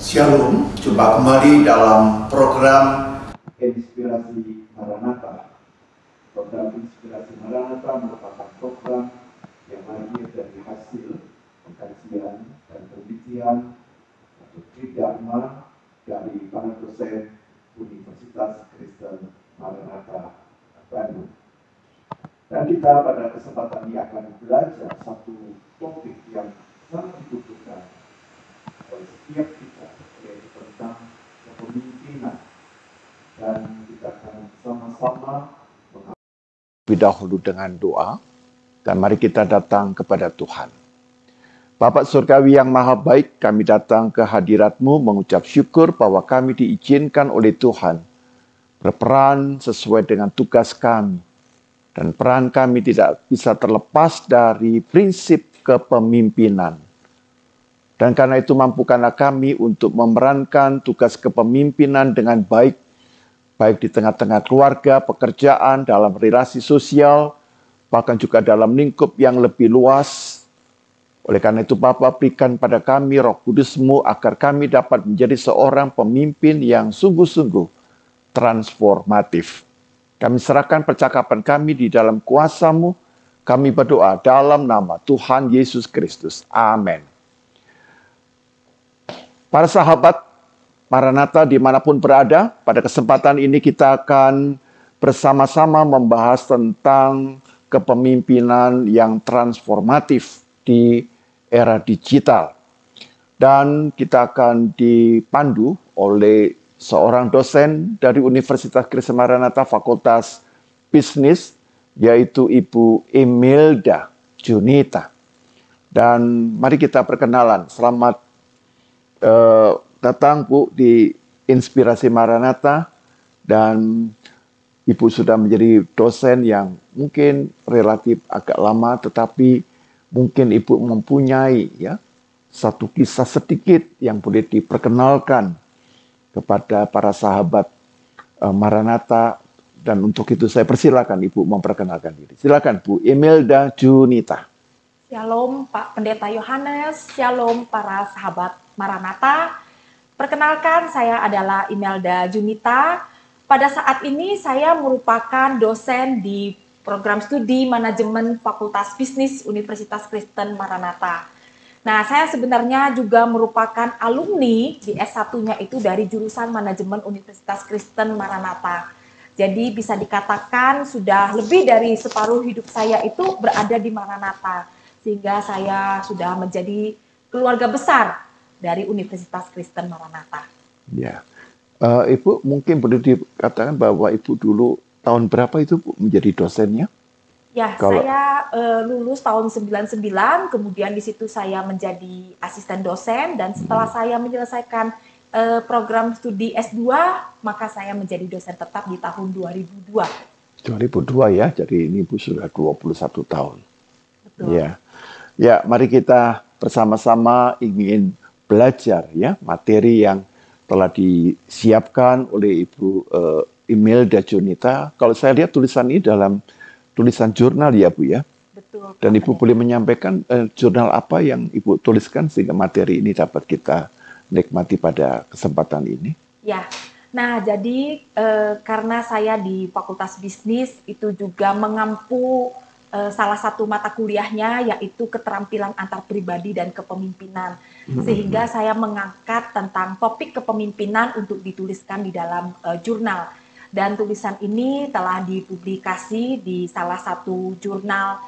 Shalom, jumpa kembali dalam program Inspirasi Maranatha. Program Inspirasi Maranatha merupakan program yang lahir dari hasil pengkajian dan penelitian atau tridharma dari para dosen Universitas Kristen Maranatha Bandung. Dan kita pada kesempatan ini akan belajar satu topik yang sangat dibutuhkan oleh setiap kita, yaitu tentang kepemimpinan. Dan kita akan sama-sama lebih dahulu dengan doa, dan mari kita datang kepada Tuhan. Bapak Surgawi yang Maha Baik, kami datang ke hadirat-Mu mengucap syukur bahwa kami diizinkan oleh Tuhan berperan sesuai dengan tugas kami. Dan peran kami tidak bisa terlepas dari prinsip kepemimpinan. Dan karena itu mampukanlah kami untuk memerankan tugas kepemimpinan dengan baik di tengah-tengah keluarga, pekerjaan, dalam relasi sosial, bahkan juga dalam lingkup yang lebih luas. Oleh karena itu Bapa, berikan pada kami Roh Kudus-Mu agar kami dapat menjadi seorang pemimpin yang sungguh-sungguh transformatif. Kami serahkan percakapan kami di dalam kuasa-Mu. Kami berdoa dalam nama Tuhan Yesus Kristus. Amin. Para sahabat Maranatha dimanapun berada, pada kesempatan ini kita akan bersama-sama membahas tentang kepemimpinan yang transformatif di era digital. Dan kita akan dipandu oleh seorang dosen dari Universitas Kristen Maranatha Fakultas Bisnis, yaitu Ibu Imelda Junita. Dan mari kita perkenalan. Selamat datang Bu di Inspirasi Maranatha, dan Ibu sudah menjadi dosen yang mungkin relatif agak lama, tetapi mungkin Ibu mempunyai satu kisah sedikit yang boleh diperkenalkan kepada para sahabat Maranatha, dan untuk itu saya persilakan Ibu memperkenalkan diri. Silakan Bu Imelda Junita. Shalom Pak Pendeta Yohanes, shalom para sahabat Maranatha. Perkenalkan, saya adalah Imelda Junita. Pada saat ini saya merupakan dosen di program studi manajemen Fakultas Bisnis Universitas Kristen Maranatha. Nah, saya sebenarnya juga merupakan alumni di S1-nya itu dari jurusan manajemen Universitas Kristen Maranatha. Jadi bisa dikatakan sudah lebih dari separuh hidup saya itu berada di Maranatha, sehingga saya sudah menjadi keluarga besar dari Universitas Kristen Maranatha. Ya, Ibu mungkin boleh dikatakan bahwa Ibu dulu tahun berapa itu Bu menjadi dosennya? Ya, saya lulus tahun 99, kemudian di situ saya menjadi asisten dosen, dan setelah saya menyelesaikan program studi S2, maka saya menjadi dosen tetap di tahun 2002. 2002 ya, jadi ini Bu sudah 21 tahun. Betul. Ya, mari kita bersama-sama ingin belajar materi yang telah disiapkan oleh Ibu Imelda Junita. Kalau saya lihat tulisan ini dalam tulisan jurnal ya Bu ya. Betul. Dan Ibu boleh menyampaikan jurnal apa yang Ibu tuliskan sehingga materi ini dapat kita nikmati pada kesempatan ini? Ya, nah jadi karena saya di Fakultas Bisnis itu juga mengampu salah satu mata kuliahnya yaitu keterampilan antar pribadi dan kepemimpinan. Sehingga saya mengangkat tentang topik kepemimpinan untuk dituliskan di dalam jurnal. Dan tulisan ini telah dipublikasi di salah satu jurnal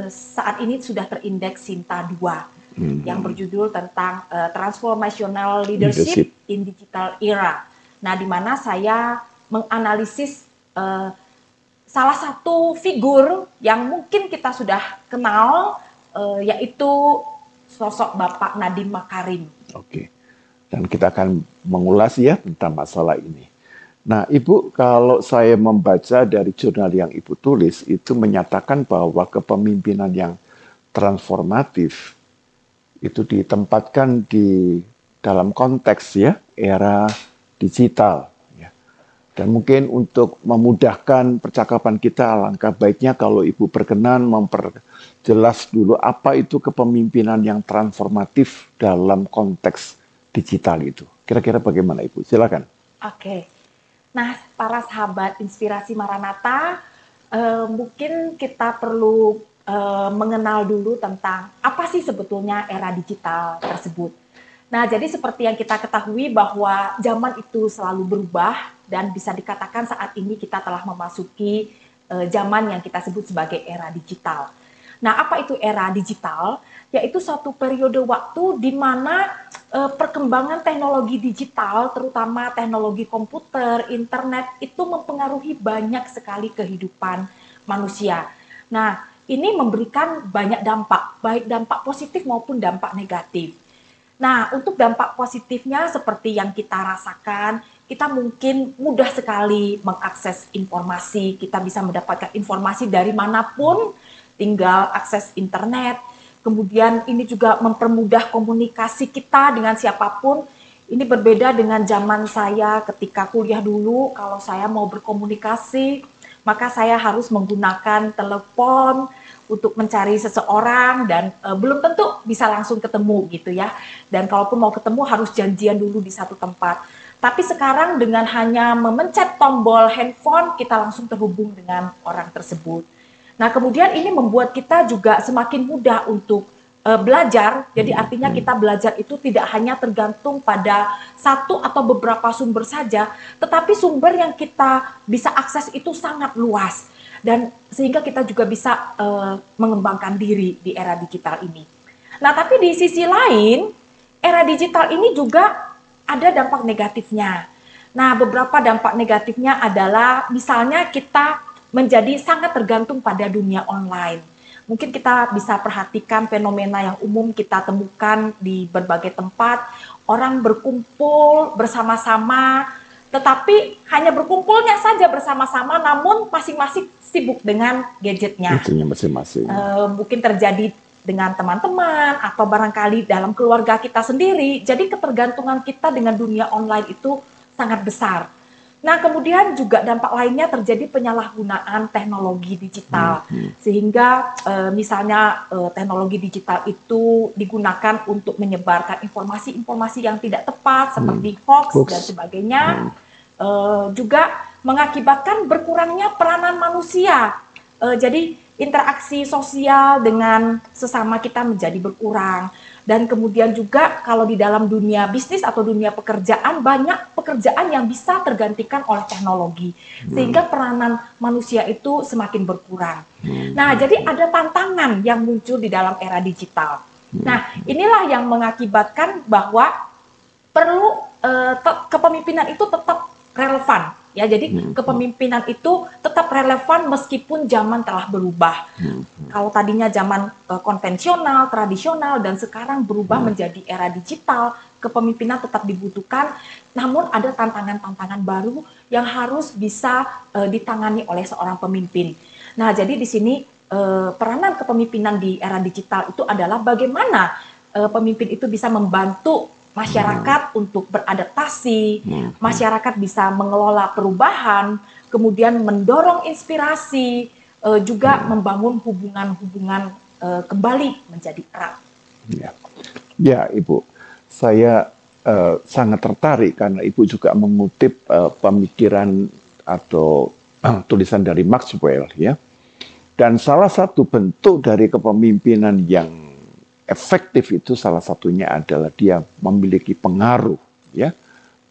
saat ini sudah terindeks Sinta 2 yang berjudul tentang Transformational Leadership in Digital Era. Nah, di mana saya menganalisis salah satu figur yang mungkin kita sudah kenal, yaitu sosok Bapak Nadiem Makarim. Oke, dan kita akan mengulas tentang masalah ini. Nah, Ibu, kalau saya membaca dari jurnal yang Ibu tulis, itu menyatakan bahwa kepemimpinan yang transformatif itu ditempatkan di dalam konteks era digital. Dan mungkin untuk memudahkan percakapan kita, alangkah baiknya kalau Ibu berkenan memperjelas dulu apa itu kepemimpinan yang transformatif dalam konteks digital itu. Kira-kira bagaimana Ibu? Silakan. Oke. Nah, para sahabat Inspirasi Maranatha, mungkin kita perlu mengenal dulu tentang apa sih sebetulnya era digital tersebut. Nah, jadi seperti yang kita ketahui bahwa zaman itu selalu berubah dan bisa dikatakan saat ini kita telah memasuki zaman yang kita sebut sebagai era digital. Nah, apa itu era digital? Yaitu suatu periode waktu di mana perkembangan teknologi digital, terutama teknologi komputer, internet, itu mempengaruhi banyak sekali kehidupan manusia. Nah, ini memberikan banyak dampak, baik dampak positif maupun dampak negatif. Nah, untuk dampak positifnya seperti yang kita rasakan, kita mungkin mudah sekali mengakses informasi, kita bisa mendapatkan informasi dari manapun, tinggal akses internet. Kemudian ini juga mempermudah komunikasi kita dengan siapapun. Ini berbeda dengan zaman saya ketika kuliah dulu, kalau saya mau berkomunikasi, maka saya harus menggunakan telepon untuk mencari seseorang dan belum tentu bisa langsung ketemu gitu ya. Dan kalaupun mau ketemu harus janjian dulu di satu tempat. Tapi sekarang dengan hanya memencet tombol handphone, kita langsung terhubung dengan orang tersebut. Nah, kemudian ini membuat kita juga semakin mudah untuk belajar. Jadi artinya kita belajar itu tidak hanya tergantung pada satu atau beberapa sumber saja, tetapi sumber yang kita bisa akses itu sangat luas. Dan sehingga kita juga bisa mengembangkan diri di era digital ini. Nah, tapi di sisi lain, era digital ini juga ada dampak negatifnya. Nah, beberapa dampak negatifnya adalah misalnya kita menjadi sangat tergantung pada dunia online. Mungkin kita bisa perhatikan fenomena yang umum kita temukan di berbagai tempat, orang berkumpul bersama-sama, tetapi hanya berkumpulnya saja bersama-sama, namun masing-masing sibuk dengan gadgetnya. Masing-masing. Mungkin terjadi dengan teman-teman atau barangkali dalam keluarga kita sendiri. Jadi ketergantungan kita dengan dunia online itu sangat besar. Nah, kemudian juga dampak lainnya terjadi penyalahgunaan teknologi digital, sehingga misalnya teknologi digital itu digunakan untuk menyebarkan informasi-informasi yang tidak tepat seperti hoax dan sebagainya, juga mengakibatkan berkurangnya peranan manusia. Jadi interaksi sosial dengan sesama kita menjadi berkurang. Dan kemudian juga kalau di dalam dunia bisnis atau dunia pekerjaan, banyak pekerjaan yang bisa tergantikan oleh teknologi. Sehingga peranan manusia itu semakin berkurang. Nah, jadi ada tantangan yang muncul di dalam era digital. Nah, inilah yang mengakibatkan bahwa perlu kepemimpinan itu tetap relevan. Ya, jadi kepemimpinan itu tetap relevan meskipun zaman telah berubah. Kalau tadinya zaman konvensional, tradisional, dan sekarang berubah menjadi era digital, kepemimpinan tetap dibutuhkan, namun ada tantangan-tantangan baru yang harus bisa ditangani oleh seorang pemimpin. Nah, jadi di sini peranan kepemimpinan di era digital itu adalah bagaimana pemimpin itu bisa membantu masyarakat untuk beradaptasi, masyarakat bisa mengelola perubahan, kemudian mendorong inspirasi, juga membangun hubungan-hubungan kembali menjadi erat. Ya, Ibu, saya sangat tertarik karena Ibu juga mengutip pemikiran atau tulisan dari Maxwell, ya. Dan salah satu bentuk dari kepemimpinan yang efektif itu salah satunya adalah dia memiliki pengaruh, ya.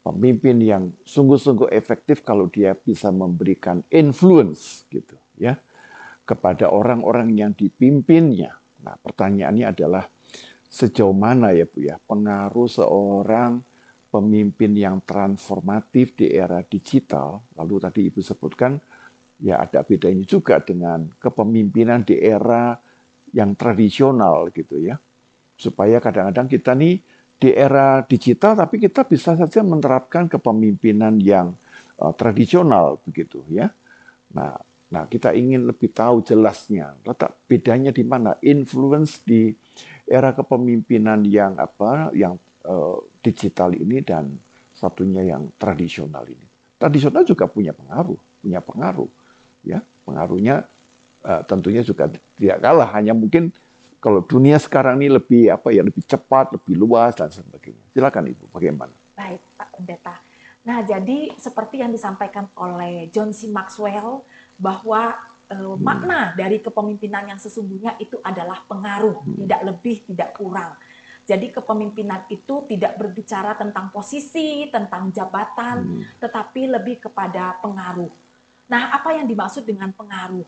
Pemimpin yang sungguh-sungguh efektif kalau dia bisa memberikan influence gitu, ya, kepada orang-orang yang dipimpinnya. Nah, pertanyaannya adalah sejauh mana ya Bu ya pengaruh seorang pemimpin yang transformatif di era digital. Lalu tadi Ibu sebutkan ya ada bedanya juga dengan kepemimpinan di era yang tradisional gitu ya. Supaya kadang-kadang kita nih di era digital tapi kita bisa saja menerapkan kepemimpinan yang tradisional begitu ya. Nah, kita ingin lebih tahu jelasnya letak bedanya di mana influence di era kepemimpinan yang digital ini dan satunya yang tradisional ini. Tradisional juga punya pengaruh ya. Pengaruhnya tentunya juga tidak kalah, hanya mungkin Kalau dunia sekarang ini lebih apa ya, lebih cepat, lebih luas dan sebagainya. Silakan Ibu, bagaimana? Baik, Pak Pendeta. Nah, jadi seperti yang disampaikan oleh John C. Maxwell bahwa makna dari kepemimpinan yang sesungguhnya itu adalah pengaruh, tidak lebih, tidak kurang. Jadi kepemimpinan itu tidak berbicara tentang posisi, tentang jabatan, tetapi lebih kepada pengaruh. Nah, apa yang dimaksud dengan pengaruh?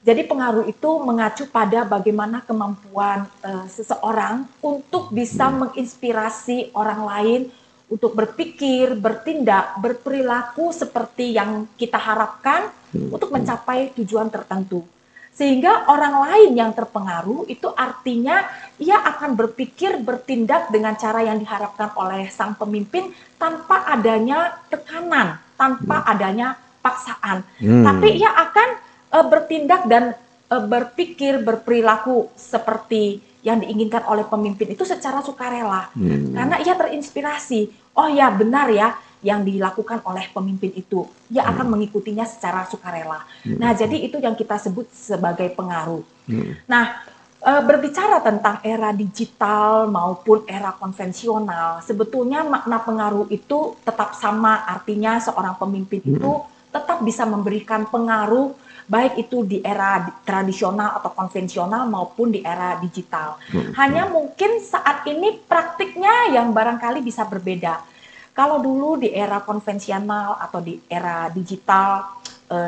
Jadi pengaruh itu mengacu pada bagaimana kemampuan seseorang untuk bisa menginspirasi orang lain untuk berpikir, bertindak, berperilaku seperti yang kita harapkan untuk mencapai tujuan tertentu. Sehingga orang lain yang terpengaruh itu artinya ia akan berpikir, bertindak dengan cara yang diharapkan oleh sang pemimpin tanpa adanya tekanan, tanpa adanya paksaan. Tapi ia akan bertindak dan berpikir, berperilaku seperti yang diinginkan oleh pemimpin itu secara sukarela. Karena ia terinspirasi, oh ya benar ya, yang dilakukan oleh pemimpin itu, ia akan mengikutinya secara sukarela. Nah, jadi itu yang kita sebut sebagai pengaruh. Nah, berbicara tentang era digital maupun era konvensional, sebetulnya makna pengaruh itu tetap sama, artinya seorang pemimpin itu tetap bisa memberikan pengaruh, baik itu di era tradisional atau konvensional maupun di era digital. Hanya mungkin saat ini praktiknya yang barangkali bisa berbeda. Kalau dulu di era konvensional atau di era digital,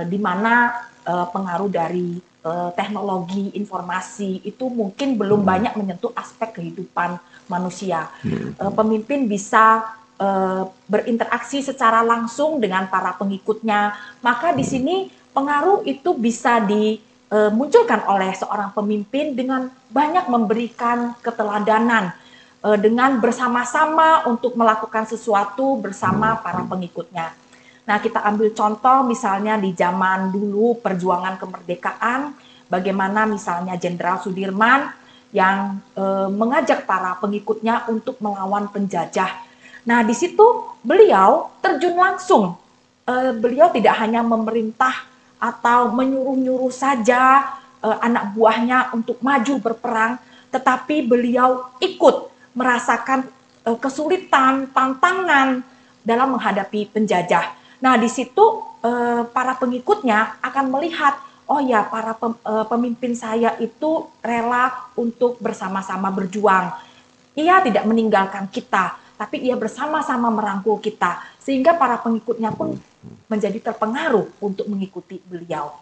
di mana pengaruh dari teknologi informasi itu mungkin belum banyak menyentuh aspek kehidupan manusia. Pemimpin bisa berinteraksi secara langsung dengan para pengikutnya, maka di sini pengaruh itu bisa dimunculkan oleh seorang pemimpin dengan banyak memberikan keteladanan, dengan bersama-sama untuk melakukan sesuatu bersama para pengikutnya. Nah, kita ambil contoh misalnya di zaman dulu perjuangan kemerdekaan, bagaimana misalnya Jenderal Sudirman yang mengajak para pengikutnya untuk melawan penjajah. Nah, di situ beliau terjun langsung. Beliau tidak hanya memerintah atau menyuruh-nyuruh saja anak buahnya untuk maju berperang, tetapi beliau ikut merasakan kesulitan, tantangan dalam menghadapi penjajah. Nah, di situ para pengikutnya akan melihat, oh ya, para pemimpin saya itu rela untuk bersama-sama berjuang. Ia tidak meninggalkan kita, tapi ia bersama-sama merangkul kita, sehingga para pengikutnya pun menjadi terpengaruh untuk mengikuti beliau.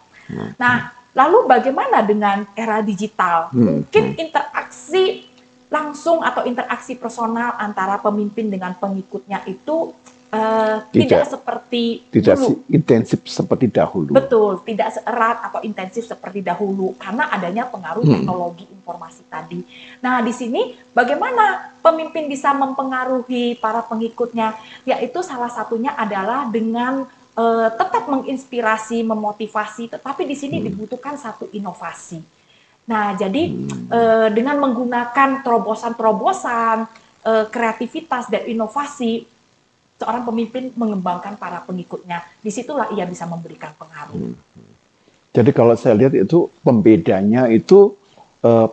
Nah, lalu bagaimana dengan era digital? Mungkin interaksi langsung atau interaksi personal antara pemimpin dengan pengikutnya itu tidak seperti dulu. Intensif seperti dahulu. Betul, tidak seerat atau intensif seperti dahulu karena adanya pengaruh teknologi informasi tadi. Nah, di sini bagaimana pemimpin bisa mempengaruhi para pengikutnya? Yaitu salah satunya adalah dengan tetap menginspirasi, memotivasi, tetapi di sini dibutuhkan satu inovasi. Nah, jadi dengan menggunakan terobosan-terobosan, kreativitas dan inovasi, seorang pemimpin mengembangkan para pengikutnya. Disitulah ia bisa memberikan pengaruh. Jadi kalau saya lihat itu pembedanya itu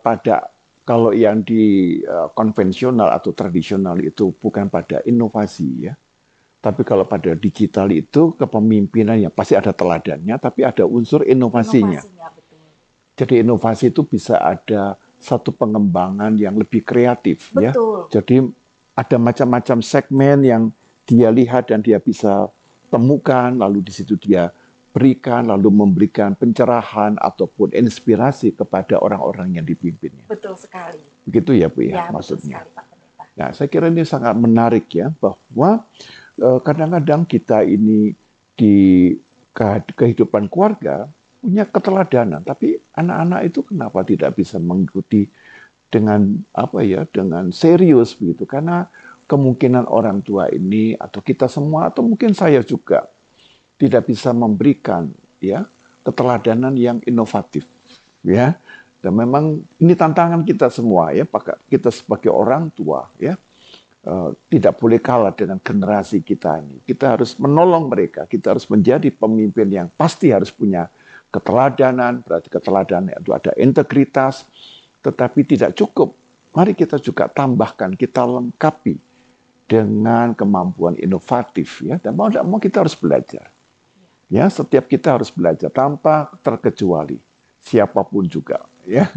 pada kalau yang di konvensional atau tradisional itu bukan pada inovasi ya. Tapi kalau pada digital itu kepemimpinan ya pasti ada teladannya, tapi ada unsur inovasinya. Betul. Jadi inovasi itu bisa ada satu pengembangan yang lebih kreatif. Betul. Ya. Jadi ada macam-macam segmen yang dia lihat dan dia bisa temukan, lalu di situ dia berikan, lalu memberikan pencerahan ataupun inspirasi kepada orang-orang yang dipimpinnya. Betul sekali. Begitu ya Bu ya, maksudnya. Betul sekali, Pak Pendeta. Nah, saya kira ini sangat menarik ya, bahwa kadang-kadang kita ini di kehidupan keluarga punya keteladanan, tapi anak-anak itu kenapa tidak bisa mengikuti dengan dengan serius begitu? Karena kemungkinan orang tua ini atau kita semua atau mungkin saya juga tidak bisa memberikan ya keteladanan yang inovatif ya. Dan memang ini tantangan kita semua ya, kita sebagai orang tua ya. Tidak boleh kalah dengan generasi kita ini. Kita harus menolong mereka, kita harus menjadi pemimpin yang pasti harus punya keteladanan, berarti keteladanan itu ada integritas, Tetapi tidak cukup. Mari kita juga tambahkan, kita lengkapi dengan kemampuan inovatif ya. Dan mau tidak mau kita harus belajar. Ya, setiap kita harus belajar tanpa terkecuali siapapun juga ya.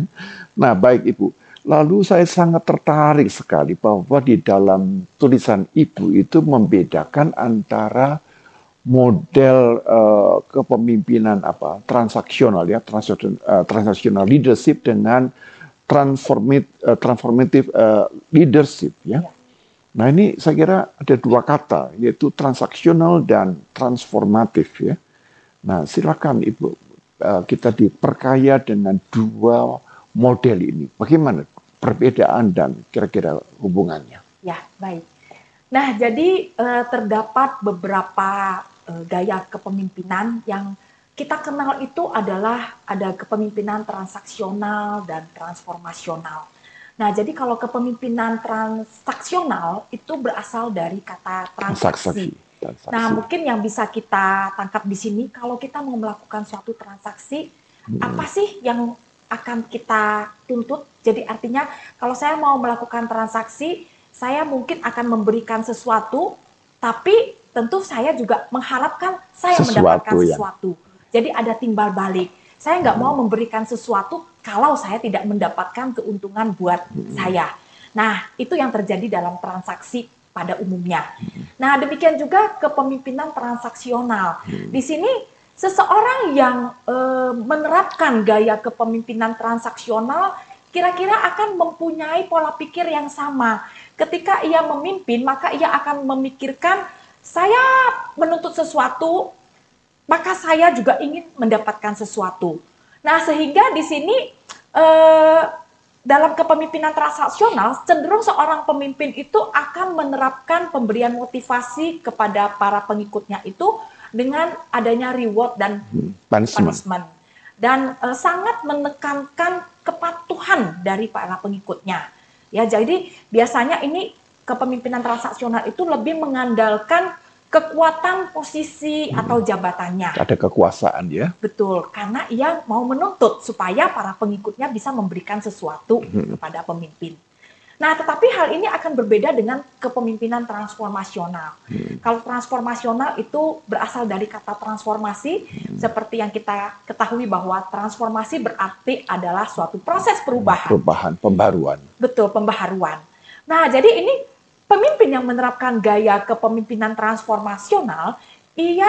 Nah, baik Ibu. Lalu saya sangat tertarik sekali bahwa di dalam tulisan Ibu itu membedakan antara model kepemimpinan transaksional ya, transaksional leadership dengan transformative leadership ya. Nah, ini saya kira ada dua kata, yaitu transaksional dan transformatif ya. Nah, silakan Ibu, kita diperkaya dengan dua model ini. Bagaimana perbedaan dan kira-kira hubungannya? Ya, baik. Nah, jadi terdapat beberapa gaya kepemimpinan yang kita kenal itu adalah ada kepemimpinan transaksional dan transformasional. Nah, jadi kalau kepemimpinan transaksional itu berasal dari kata transaksi. Nah, mungkin yang bisa kita tangkap di sini, kalau kita mau melakukan suatu transaksi, apa sih yang akan kita tuntut? Jadi artinya, kalau saya mau melakukan transaksi, saya mungkin akan memberikan sesuatu, tapi tentu saya juga mengharapkan saya mendapatkan sesuatu. Jadi ada timbal balik. Saya nggak mau memberikan sesuatu kalau saya tidak mendapatkan keuntungan buat saya. Nah, itu yang terjadi dalam transaksi pada umumnya. Nah, demikian juga kepemimpinan transaksional. Di sini seseorang yang menerapkan gaya kepemimpinan transaksional kira-kira akan mempunyai pola pikir yang sama. Ketika ia memimpin, maka ia akan memikirkan, saya menuntut sesuatu, maka saya juga ingin mendapatkan sesuatu. Nah, sehingga di sini dalam kepemimpinan transaksional, cenderung seorang pemimpin itu akan menerapkan pemberian motivasi kepada para pengikutnya itu dengan adanya reward dan punishment. Dan sangat menekankan kepatuhan dari para pengikutnya. Ya, jadi biasanya ini kepemimpinan transaksional itu lebih mengandalkan kekuatan posisi atau jabatannya. Ada kekuasaan ya. Betul, karena ia mau menuntut supaya para pengikutnya bisa memberikan sesuatu kepada pemimpin. Nah, tetapi hal ini akan berbeda dengan kepemimpinan transformasional. Kalau transformasional itu berasal dari kata transformasi, seperti yang kita ketahui bahwa transformasi berarti adalah suatu proses perubahan. Perubahan, pembaruan. Betul, pembaharuan. Nah, jadi ini pemimpin yang menerapkan gaya kepemimpinan transformasional, ia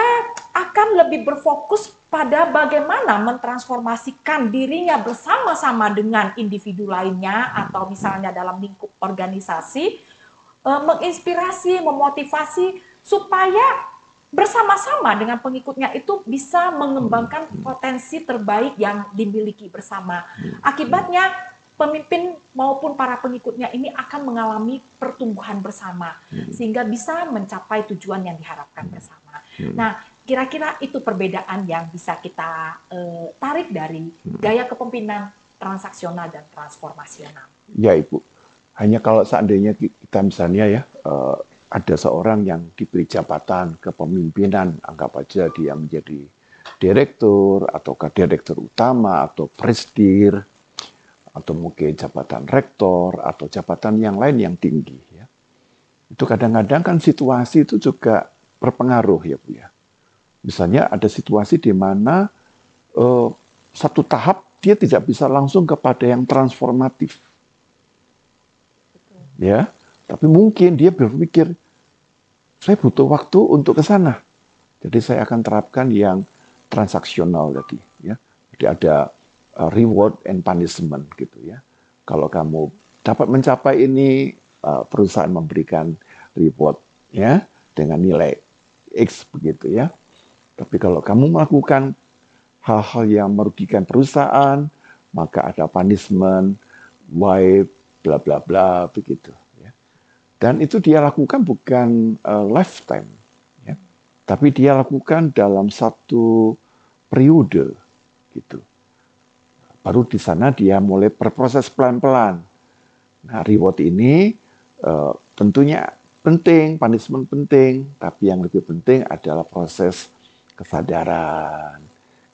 akan lebih berfokus pada bagaimana mentransformasikan dirinya bersama-sama dengan individu lainnya atau misalnya dalam lingkup organisasi, menginspirasi, memotivasi supaya bersama-sama dengan pengikutnya itu bisa mengembangkan potensi terbaik yang dimiliki bersama. Akibatnya pemimpin maupun para pengikutnya ini akan mengalami pertumbuhan bersama sehingga bisa mencapai tujuan yang diharapkan bersama. Nah, kira-kira itu perbedaan yang bisa kita tarik dari gaya kepemimpinan transaksional dan transformasional. Ya, Ibu. Hanya kalau seandainya kita misalnya ya ada seorang yang diberi jabatan kepemimpinan, anggap aja dia menjadi direktur ataukah direktur utama atau presidir, atau mungkin jabatan rektor, atau jabatan yang lain yang tinggi. Ya. Itu kadang-kadang kan situasi itu juga berpengaruh ya Bu ya. Misalnya ada situasi di mana satu tahap dia tidak bisa langsung kepada yang transformatif. Ya, tapi mungkin dia berpikir, saya butuh waktu untuk ke sana. Jadi saya akan terapkan yang transaksional tadi. Ya. Jadi ada reward and punishment gitu ya. Kalau kamu dapat mencapai ini, perusahaan memberikan reward ya dengan nilai X begitu ya. Tapi kalau kamu melakukan hal-hal yang merugikan perusahaan, maka ada punishment Y bla bla bla begitu ya. Dan itu dia lakukan bukan lifetime ya. Tapi dia lakukan dalam satu periode gitu. Baru di sana dia mulai berproses pelan-pelan. Nah, reward ini tentunya penting, punishment penting, tapi yang lebih penting adalah proses kesadaran.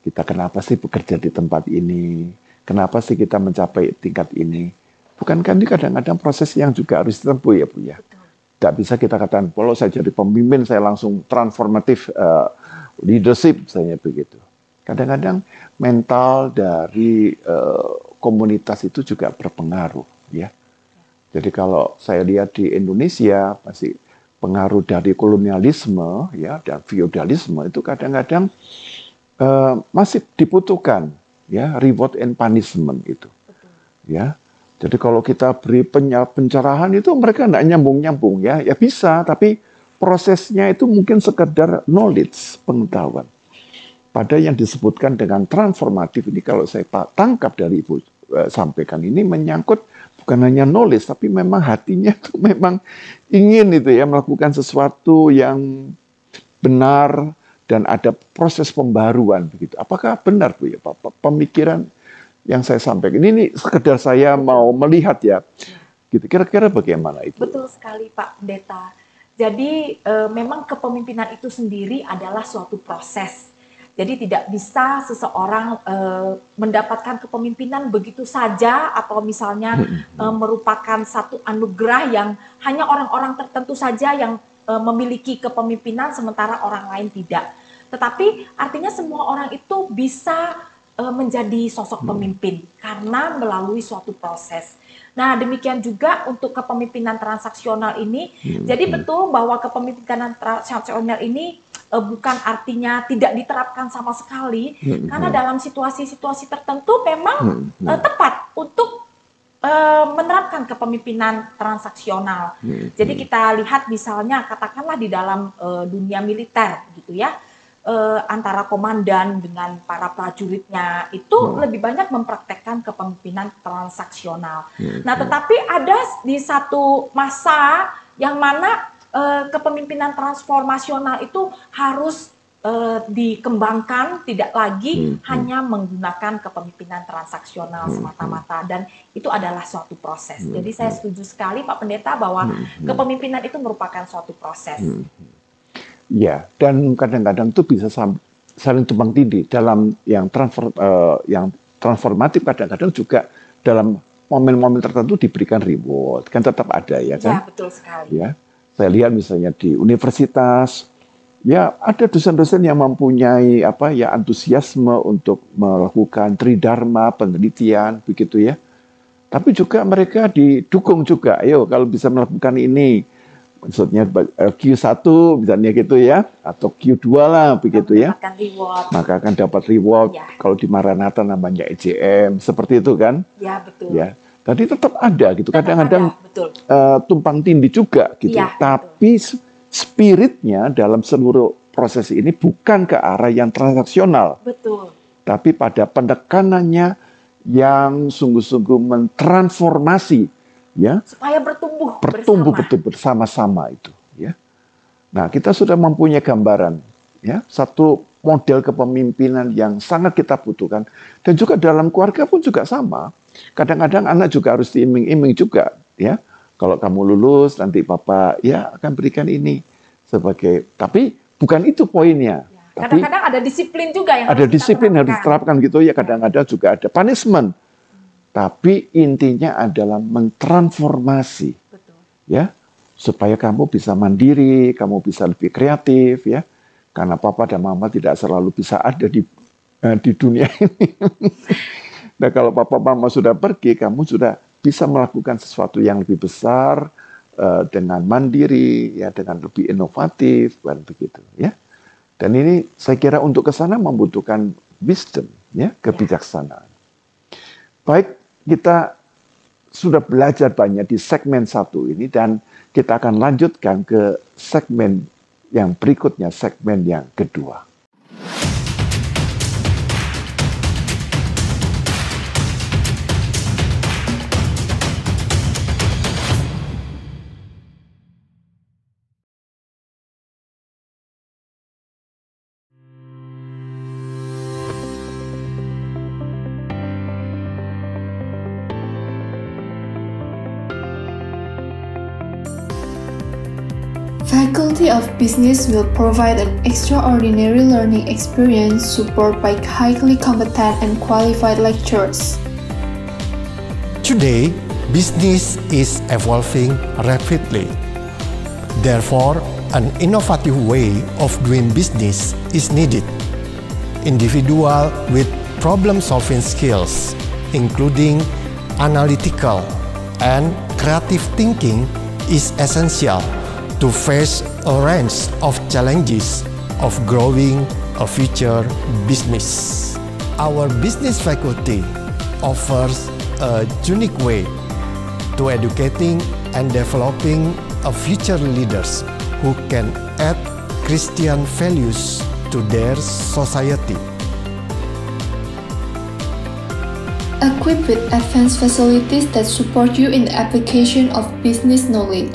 Kita kenapa sih bekerja di tempat ini? Kenapa sih kita mencapai tingkat ini? Bukankah ini kadang-kadang proses yang juga harus ditempuh ya Bu ya? Tidak bisa kita katakan, kalau saya jadi pemimpin saya langsung transformatif leadership, misalnya begitu. Kadang-kadang mental dari komunitas itu juga berpengaruh ya. Jadi kalau saya lihat di Indonesia masih pengaruh dari kolonialisme ya dan feodalisme itu kadang-kadang masih dibutuhkan ya reward and punishment itu. Ya. Jadi kalau kita beri pencerahan itu mereka tidak nyambung-nyambung ya. Ya bisa, tapi prosesnya itu mungkin sekedar knowledge, pengetahuan. Pada yang disebutkan dengan transformatif ini kalau saya tangkap dari Ibu sampaikan ini menyangkut bukan hanya knowledge tapi memang hatinya itu memang ingin itu ya melakukan sesuatu yang benar dan ada proses pembaruan begitu. Apakah benar Bu ya Pak pemikiran yang saya sampaikan ini sekedar saya mau melihat ya, gitu. Kira-kira bagaimana itu? Betul sekali Pak Pendeta. Jadi memang kepemimpinan itu sendiri adalah suatu proses. Jadi tidak bisa seseorang mendapatkan kepemimpinan begitu saja atau misalnya merupakan satu anugerah yang hanya orang-orang tertentu saja yang memiliki kepemimpinan sementara orang lain tidak. Tetapi artinya semua orang itu bisa menjadi sosok pemimpin karena melalui suatu proses. Nah, demikian juga untuk kepemimpinan transaksional ini. Jadi betul bahwa kepemimpinan transaksional ini bukan artinya tidak diterapkan sama sekali, karena dalam situasi-situasi tertentu memang tepat untuk menerapkan kepemimpinan transaksional. Jadi kita lihat misalnya katakanlah di dalam dunia militer gitu ya. Antara komandan dengan para prajuritnya itu lebih banyak mempraktekkan kepemimpinan transaksional. Nah, tetapi ada di satu masa yang mana kepemimpinan transformasional itu harus dikembangkan, tidak lagi hanya menggunakan kepemimpinan transaksional semata-mata, dan itu adalah suatu proses. Jadi saya setuju sekali Pak Pendeta bahwa kepemimpinan itu merupakan suatu proses. Ya, dan kadang-kadang itu bisa saling tumpang tindih dalam yang transformatif kadang-kadang juga dalam momen-momen tertentu diberikan reward, kan tetap ada ya kan? Ya, betul sekali. Ya, saya lihat misalnya di universitas, ya ada dosen-dosen yang mempunyai antusiasme untuk melakukan tridharma, penelitian, begitu ya. Tapi juga mereka didukung juga, ayo kalau bisa melakukan ini. Maksudnya Q1 misalnya gitu ya, atau Q2 lah begitu ya. Maka akan dapat reward. Ya. Kalau di Maranatha namanya EJM, seperti itu kan? Ya, betul. Ya. Tadi tetap ada gitu. Kadang-kadang tumpang tindih juga gitu. Ya, tapi spiritnya dalam seluruh proses ini bukan ke arah yang transaksional. Betul. Tapi pada penekanannya yang sungguh-sungguh mentransformasi. Ya, supaya bertumbuh betul bersama-sama itu ya. Nah, kita sudah mempunyai gambaran ya, satu model kepemimpinan yang sangat kita butuhkan, dan juga dalam keluarga pun juga sama. Kadang-kadang anak juga harus diiming-iming juga ya. Kalau kamu lulus nanti Papa ya akan berikan ini sebagai, tapi bukan itu poinnya. Ya. Kadang-kadang ada disiplin juga yang ada disiplin harus diterapkan gitu ya. Kadang-kadang juga ada punishment. Tapi intinya adalah mentransformasi, ya, supaya kamu bisa mandiri, kamu bisa lebih kreatif, ya, karena Papa dan Mama tidak selalu bisa ada di dunia ini. Nah, kalau Papa Mama sudah pergi, kamu sudah bisa melakukan sesuatu yang lebih besar dengan mandiri, ya, dengan lebih inovatif, dan begitu, ya. Dan ini saya kira untuk ke sana membutuhkan wisdom, ya, kebijaksanaan. Baik. Kita sudah belajar banyak di segmen 1 ini dan kita akan lanjutkan ke segmen yang berikutnya, segmen yang kedua. Faculty of Business will provide an extraordinary learning experience supported by highly competent and qualified lecturers. Today, business is evolving rapidly. Therefore, an innovative way of doing business is needed. Individual with problem-solving skills, including analytical and creative thinking, is essential to face a range of challenges of growing a future business. Our business faculty offers a unique way to educating and developing a future leaders who can add Christian values to their society. Equipped with advanced facilities that support you in the application of business knowledge.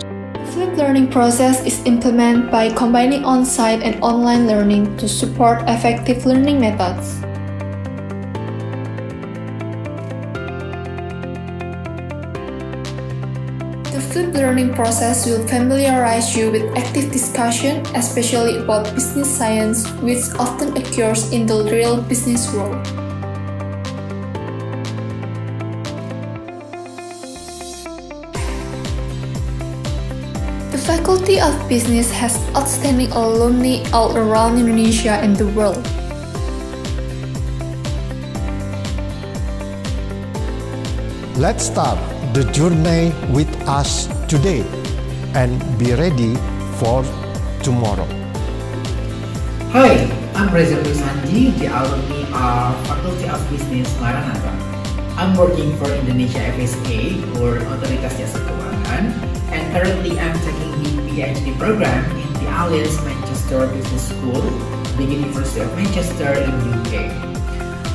Flipped learning process is implemented by combining on-site and online learning to support effective learning methods. The flipped learning process will familiarize you with active discussion, especially about business science, which often occurs in the real business world. The Faculty of Business has outstanding alumni all around Indonesia and the world. Let's start the journey with us today and be ready for tomorrow. Hi, I'm Reza Rizandi, the alumni of Faculty of Business Maranatha. I'm working for Indonesia FSA or Otoritas Jasa Keuangan, and currently I'm taking the PhD program in the Alliance Manchester Business School, the University of Manchester in UK.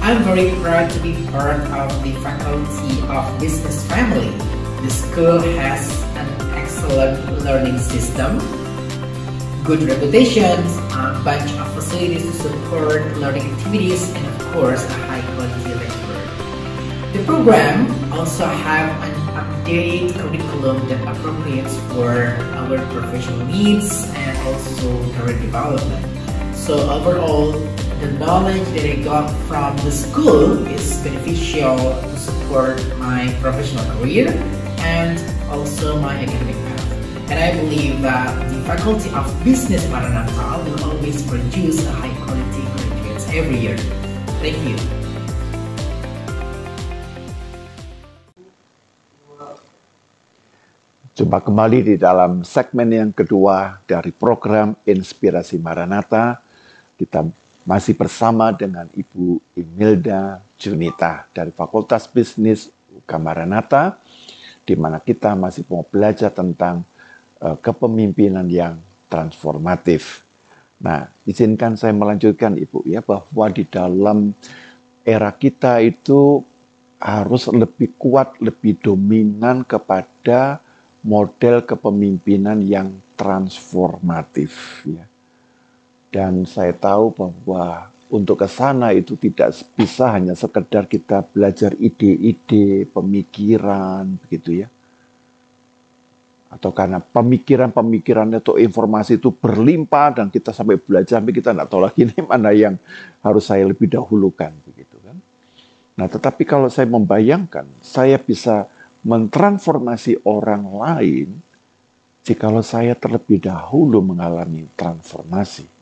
I'm very proud to be part of the Faculty of Business family. The school has an excellent learning system, good reputation, a bunch of facilities to support learning activities, and of course a high quality lecturer. The program also have an updated curriculum that appropriates for our professional needs and also career development. So overall, the knowledge that I got from the school is beneficial to support my professional career and also my academic path. And I believe that the Faculty of Business Maranatha will always produce a high quality graduates every year. Thank you. Jumpa kembali di dalam segmen yang kedua dari program Inspirasi Maranatha. Kita masih bersama dengan Ibu Imelda Junita dari Fakultas Bisnis UK Maranatha, di mana kita masih mau belajar tentang kepemimpinan yang transformatif. Nah, izinkan saya melanjutkan Ibu ya, bahwa di dalam era kita itu harus lebih kuat, lebih dominan kepada model kepemimpinan yang transformatif ya. Dan saya tahu bahwa untuk ke sana itu tidak bisa hanya sekedar kita belajar ide-ide, pemikiran, begitu ya. Atau karena pemikiran atau informasi itu berlimpah dan kita sampai belajar, sampai kita tidak tahu lagi ini mana yang harus saya lebih dahulukan, begitu kan. Nah, tetapi kalau saya membayangkan, saya bisa mentransformasi orang lain jikalau saya terlebih dahulu mengalami transformasi.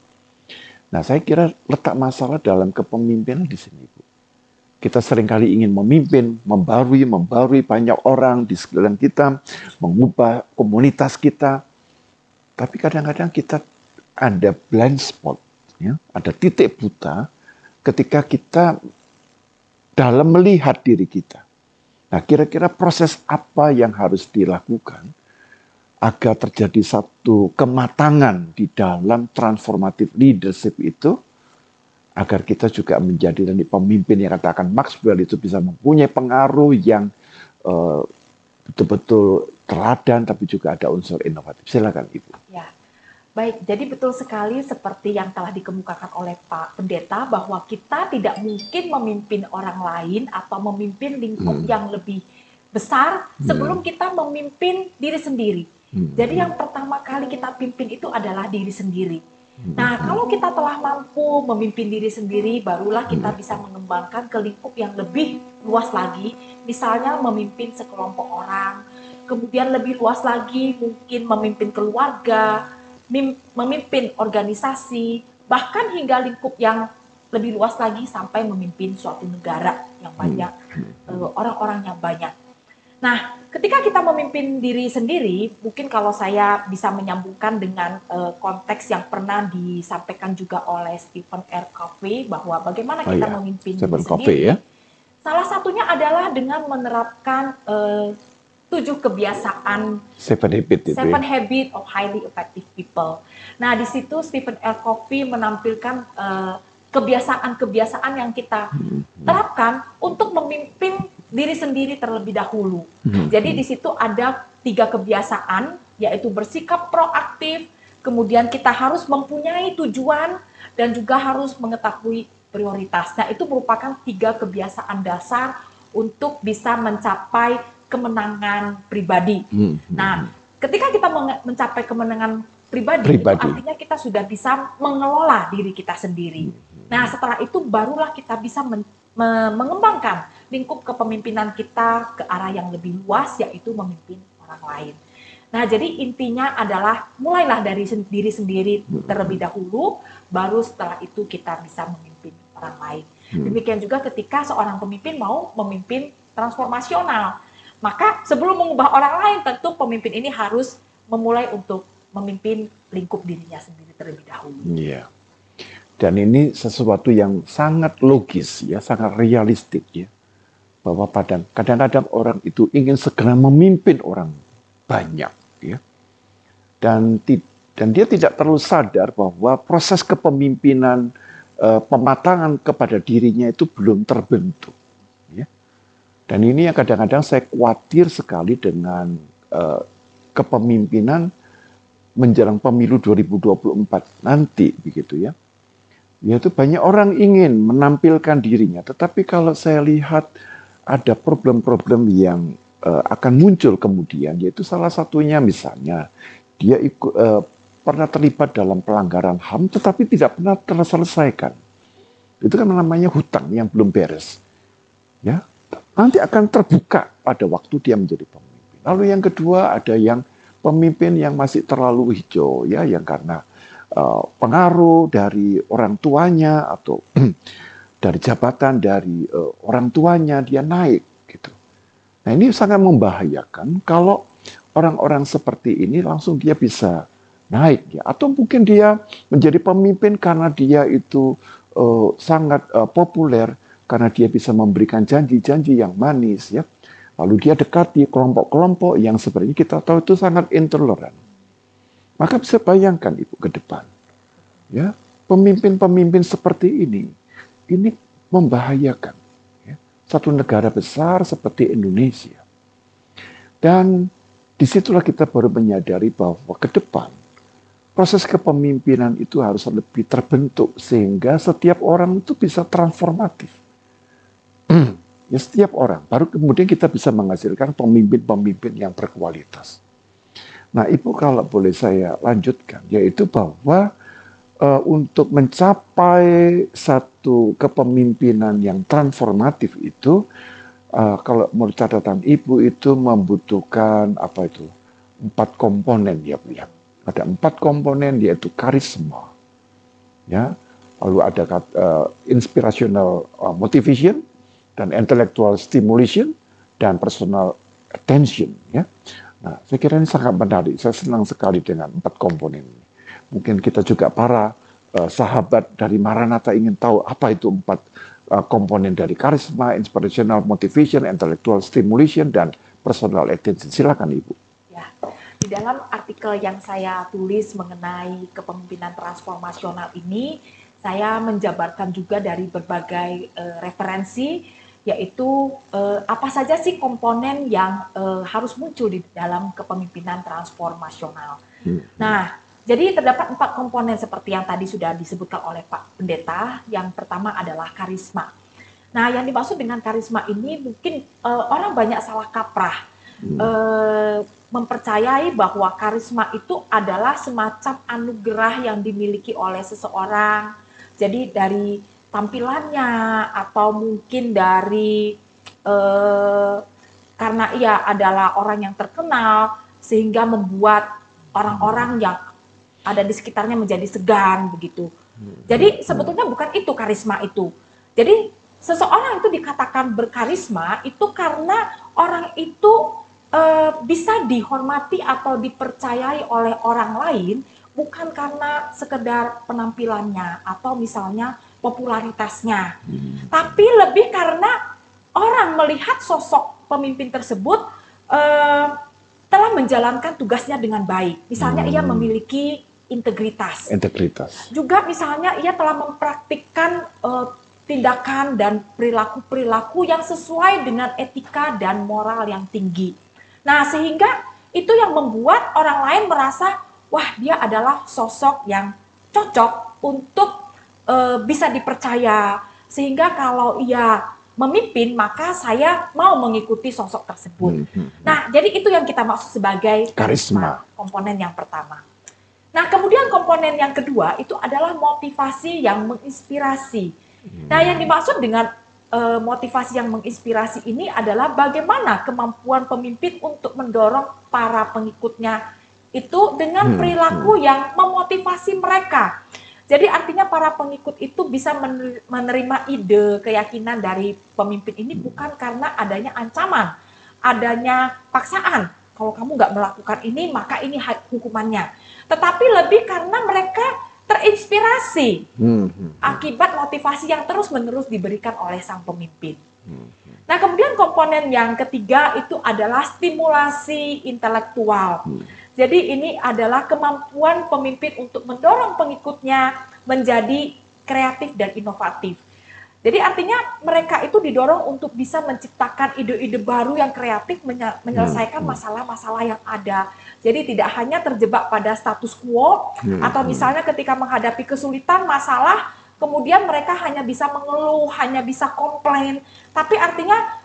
Nah, saya kira letak masalah dalam kepemimpinan di sini, Bu. Kita seringkali ingin memimpin, membarui banyak orang di sekeliling kita, mengubah komunitas kita. Tapi kadang-kadang kita ada blind spot, ya, ada titik buta ketika kita dalam melihat diri kita. Nah, kira-kira proses apa yang harus dilakukan agar terjadi satu kematangan di dalam transformative leadership itu, agar kita juga menjadi pemimpin yang katakan Maxwell itu bisa mempunyai pengaruh yang betul-betul teladan, tapi juga ada unsur inovatif. Silakan Ibu. Ya, baik. Jadi betul sekali seperti yang telah dikemukakan oleh Pak Pendeta, bahwa kita tidak mungkin memimpin orang lain atau memimpin lingkup yang lebih besar sebelum kita memimpin diri sendiri. Jadi yang pertama kali kita pimpin itu adalah diri sendiri. Nah, kalau kita telah mampu memimpin diri sendiri, barulah kita bisa mengembangkan ke lingkup yang lebih luas lagi, misalnya memimpin sekelompok orang, kemudian lebih luas lagi mungkin memimpin keluarga, memimpin organisasi, bahkan hingga lingkup yang lebih luas lagi sampai memimpin suatu negara yang banyak, orang-orangnya banyak. Nah, ketika kita memimpin diri sendiri, mungkin kalau saya bisa menyambungkan dengan konteks yang pernah disampaikan juga oleh Stephen R. Covey bahwa bagaimana kita memimpin diri sendiri. Ya? Salah satunya adalah dengan menerapkan 7 kebiasaan, Seven Habit of Highly Effective People. Nah, di situ Stephen R. Covey menampilkan kebiasaan-kebiasaan yang kita terapkan untuk memimpin diri sendiri terlebih dahulu. Jadi di situ ada 3 kebiasaan, yaitu bersikap proaktif, kemudian kita harus mempunyai tujuan, dan juga harus mengetahui prioritas. Nah, itu merupakan 3 kebiasaan dasar untuk bisa mencapai kemenangan pribadi. Nah, ketika kita mencapai kemenangan pribadi, itu artinya kita sudah bisa mengelola diri kita sendiri. Nah, setelah itu barulah kita bisa mengembangkan lingkup kepemimpinan kita ke arah yang lebih luas, yaitu memimpin orang lain. Nah, jadi intinya adalah mulailah dari diri sendiri terlebih dahulu, baru setelah itu kita bisa memimpin orang lain. Demikian juga ketika seorang pemimpin mau memimpin transformasional, maka sebelum mengubah orang lain, tentu pemimpin ini harus memulai untuk memimpin lingkup dirinya sendiri terlebih dahulu. Iya. Dan ini sesuatu yang sangat logis, ya, sangat realistik, ya, bahwa kadang-kadang orang itu ingin segera memimpin orang banyak, ya, dan dia tidak terlalu sadar bahwa proses kepemimpinan, pematangan kepada dirinya itu belum terbentuk, ya. Dan ini yang kadang-kadang saya khawatir sekali dengan kepemimpinan menjelang pemilu 2024 nanti, begitu ya. Yaitu banyak orang ingin menampilkan dirinya, tetapi kalau saya lihat ada problem-problem yang akan muncul kemudian, yaitu salah satunya misalnya dia pernah terlibat dalam pelanggaran HAM, tetapi tidak pernah terselesaikan. Itu kan namanya hutang yang belum beres, ya. Nanti akan terbuka pada waktu dia menjadi pemimpin. Lalu yang kedua ada yang pemimpin yang masih terlalu hijau, ya, yang karena pengaruh dari orang tuanya atau dari jabatan dari orang tuanya dia naik, gitu. Nah, ini sangat membahayakan kalau orang-orang seperti ini langsung dia bisa naik, ya, atau mungkin dia menjadi pemimpin karena dia itu sangat populer, karena dia bisa memberikan janji-janji yang manis, ya. Lalu dia dekati kelompok-kelompok yang sebenarnya kita tahu itu sangat intoleran. Maka bisa bayangkan Ibu ke depan, ya, pemimpin-pemimpin seperti ini membahayakan, ya, satu negara besar seperti Indonesia. Dan disitulah kita baru menyadari bahwa ke depan proses kepemimpinan itu harus lebih terbentuk sehingga setiap orang itu bisa transformatif. Ya, setiap orang, baru kemudian kita bisa menghasilkan pemimpin-pemimpin yang berkualitas. Nah, Ibu kalau boleh saya lanjutkan, yaitu bahwa untuk mencapai satu kepemimpinan yang transformatif itu, kalau menurut catatan Ibu itu membutuhkan 4 komponen, ya Bu, ya. Ada 4 komponen, yaitu karisma, ya, lalu ada inspirational motivation, dan intellectual stimulation, dan personal attention, ya. Nah, saya kira ini sangat menarik. Saya senang sekali dengan 4 komponen ini. Mungkin kita juga para sahabat dari Maranatha ingin tahu apa itu 4 komponen dari karisma, inspirational motivation, intellectual stimulation, dan personal attention. Silakan Ibu. Ya, di dalam artikel yang saya tulis mengenai kepemimpinan transformasional ini, saya menjabarkan juga dari berbagai referensi, yaitu apa saja sih komponen yang harus muncul di dalam kepemimpinan transformasional. Nah, jadi terdapat 4 komponen seperti yang tadi sudah disebutkan oleh Pak Pendeta. Yang pertama adalah karisma. Nah, yang dimaksud dengan karisma ini mungkin orang banyak salah kaprah. mempercayai bahwa karisma itu adalah semacam anugerah yang dimiliki oleh seseorang. Jadi dari tampilannya atau mungkin dari karena ia adalah orang yang terkenal sehingga membuat orang-orang yang ada di sekitarnya menjadi segan begitu. Jadi sebetulnya bukan itu karisma itu. Jadi seseorang itu dikatakan berkarisma itu karena orang itu bisa dihormati atau dipercayai oleh orang lain bukan karena sekedar penampilannya atau misalnya popularitasnya, tapi lebih karena orang melihat sosok pemimpin tersebut telah menjalankan tugasnya dengan baik. Misalnya ia memiliki integritas. Juga misalnya ia telah mempraktikkan tindakan dan perilaku-perilaku yang sesuai dengan etika dan moral yang tinggi. Nah, sehingga itu yang membuat orang lain merasa, wah dia adalah sosok yang cocok untuk bisa dipercaya. Sehingga kalau ia memimpin, maka saya mau mengikuti sosok tersebut. Nah, jadi itu yang kita maksud sebagai karisma, komponen yang pertama. Nah, kemudian komponen yang kedua itu adalah motivasi yang menginspirasi. Nah, yang dimaksud dengan motivasi yang menginspirasi ini adalah bagaimana kemampuan pemimpin untuk mendorong para pengikutnya itu dengan perilaku yang memotivasi mereka. Jadi artinya para pengikut itu bisa menerima ide, keyakinan dari pemimpin ini bukan karena adanya ancaman, adanya paksaan. Kalau kamu nggak melakukan ini, maka ini hukumannya. Tetapi lebih karena mereka terinspirasi akibat motivasi yang terus-menerus diberikan oleh sang pemimpin. Nah, kemudian komponen yang ketiga itu adalah stimulasi intelektual. Jadi ini adalah kemampuan pemimpin untuk mendorong pengikutnya menjadi kreatif dan inovatif. Jadi artinya mereka itu didorong untuk bisa menciptakan ide-ide baru yang kreatif menyelesaikan masalah-masalah yang ada. Jadi tidak hanya terjebak pada status quo atau misalnya ketika menghadapi kesulitan, masalah, kemudian mereka hanya bisa mengeluh, hanya bisa komplain. Tapi artinya